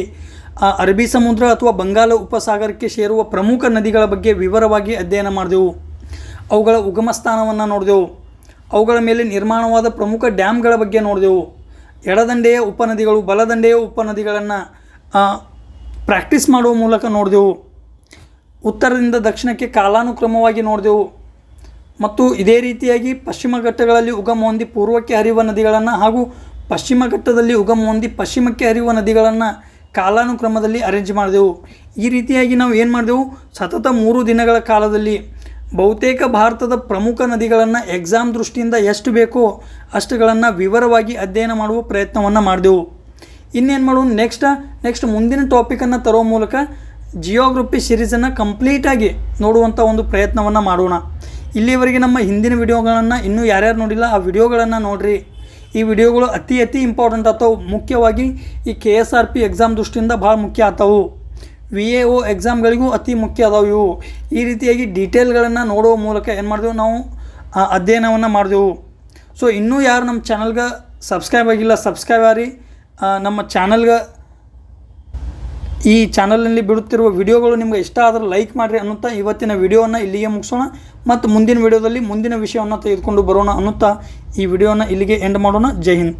ಅರಬ್ಬಿ ಸಮುದ್ರ ಅಥವಾ ಬಂಗಾಳ ಉಪಸಾಗರಕ್ಕೆ ಸೇರುವ ಪ್ರಮುಖ ನದಿಗಳ ಬಗ್ಗೆ ವಿವರವಾಗಿ ಅಧ್ಯಯನ ಮಾಡಿದೆವು. ಅವುಗಳ ಉಗಮ ಸ್ಥಾನವನ್ನು ನೋಡಿದೆವು. ಅವುಗಳ ಮೇಲೆ ನಿರ್ಮಾಣವಾದ ಪ್ರಮುಖ ಡ್ಯಾಮ್ಗಳ ಬಗ್ಗೆ ನೋಡಿದೆವು. ಎಡದಂಡೆಯ ಉಪನದಿಗಳು, ಬಲದಂಡೆಯ ಉಪನದಿಗಳನ್ನು ಪ್ರಾಕ್ಟೀಸ್ ಮಾಡುವ ಮೂಲಕ ನೋಡಿದೆವು. ಉತ್ತರದಿಂದ ದಕ್ಷಿಣಕ್ಕೆ ಕಾಲಾನುಕ್ರಮವಾಗಿ ನೋಡಿದೆವು. ಮತ್ತು ಇದೇ ರೀತಿಯಾಗಿ ಪಶ್ಚಿಮ ಘಟ್ಟಗಳಲ್ಲಿ ಉಗಮ ಹೊಂದಿ ಪೂರ್ವಕ್ಕೆ ಹರಿಯುವ ನದಿಗಳನ್ನು ಹಾಗೂ ಪಶ್ಚಿಮ ಘಟ್ಟದಲ್ಲಿ ಉಗಮ ಹೊಂದಿ ಪಶ್ಚಿಮಕ್ಕೆ ಹರಿಯುವ ನದಿಗಳನ್ನು ಕಾಲಾನುಕ್ರಮದಲ್ಲಿ ಅರೇಂಜ್ ಮಾಡಿದೆವು. ಈ ರೀತಿಯಾಗಿ ನಾವು ಏನು ಮಾಡಿದೆವು, ಸತತ 3 ದಿನಗಳ ಕಾಲದಲ್ಲಿ ಬಹುತೇಕ ಭಾರತದ ಪ್ರಮುಖ ನದಿಗಳನ್ನು ಎಕ್ಸಾಮ್ ದೃಷ್ಟಿಯಿಂದ ಎಷ್ಟು ಬೇಕೋ ಅಷ್ಟುಗಳನ್ನು ವಿವರವಾಗಿ ಅಧ್ಯಯನ ಮಾಡುವ ಪ್ರಯತ್ನವನ್ನು ಮಾಡಿದೆವು. ಇನ್ನೇನು ಮಾಡೋಣ, ನೆಕ್ಸ್ಟ್ ಮುಂದಿನ ಟಾಪಿಕನ್ನು ತರೋ ಮೂಲಕ ಜಿಯೋಗ್ರಫಿ ಸಿರೀಸನ್ನು ಕಂಪ್ಲೀಟಾಗಿ ನೋಡುವಂಥ ಒಂದು ಪ್ರಯತ್ನವನ್ನು ಮಾಡೋಣ. ಇಲ್ಲಿವರೆಗೆ ನಮ್ಮ ಹಿಂದಿನ ವಿಡಿಯೋಗಳನ್ನು ಇನ್ನೂ ಯಾರ್ಯಾರು ನೋಡಿಲ್ಲ ಆ ವಿಡಿಯೋಗಳನ್ನು ನೋಡಿರಿ. ಈ ವಿಡಿಯೋಗಳು ಅತಿ ಇಂಪಾರ್ಟೆಂಟ್ ಆಗ್ತಾವೆ. ಮುಖ್ಯವಾಗಿ ಈ KSRP ಎಕ್ಸಾಮ್ ದೃಷ್ಟಿಯಿಂದ ಭಾಳ ಮುಖ್ಯ ಆಗ್ತಾವೆ. VAO ಎಕ್ಸಾಮ್ಗಳಿಗೂ ಅತಿ ಮುಖ್ಯ ಅದಾವೆ ಇವು. ಈ ರೀತಿಯಾಗಿ ಡೀಟೇಲ್ಗಳನ್ನು ನೋಡುವ ಮೂಲಕ ಏನು ಮಾಡಿದೆವು, ನಾವು ಅಧ್ಯಯನವನ್ನು ಮಾಡಿದೆವು. ಸೊ ಇನ್ನೂ ಯಾರು ನಮ್ಮ ಚಾನಲ್ಗೆ ಸಬ್ಸ್ಕ್ರೈಬ್ ಆಗಿಲ್ಲ, ಸಬ್ಸ್ಕ್ರೈಬ್ ಆಗಿ ನಮ್ಮ ಚಾನಲ್ಗೆ. ಈ ಚಾನಲ್ನಲ್ಲಿ ಬಿಡುತ್ತಿರುವ ವಿಡಿಯೋಗಳು ನಿಮಗೆ ಇಷ್ಟ ಆದರೆ ಲೈಕ್ ಮಾಡಿರಿ ಅನ್ನುತ್ತಾ ಇವತ್ತಿನ ವಿಡಿಯೋವನ್ನು ಇಲ್ಲಿಗೆ ಮುಗಿಸೋಣ. ಮತ್ತು ಮುಂದಿನ ವಿಡಿಯೋದಲ್ಲಿ ಮುಂದಿನ ವಿಷಯವನ್ನು ತೆಗೆದುಕೊಂಡು ಬರೋಣ ಅನ್ನುತ್ತಾ ಈ ವಿಡಿಯೋನ ಇಲ್ಲಿಗೆ ಎಂಡ್ ಮಾಡೋಣ. ಜೈ ಹಿಂದ್.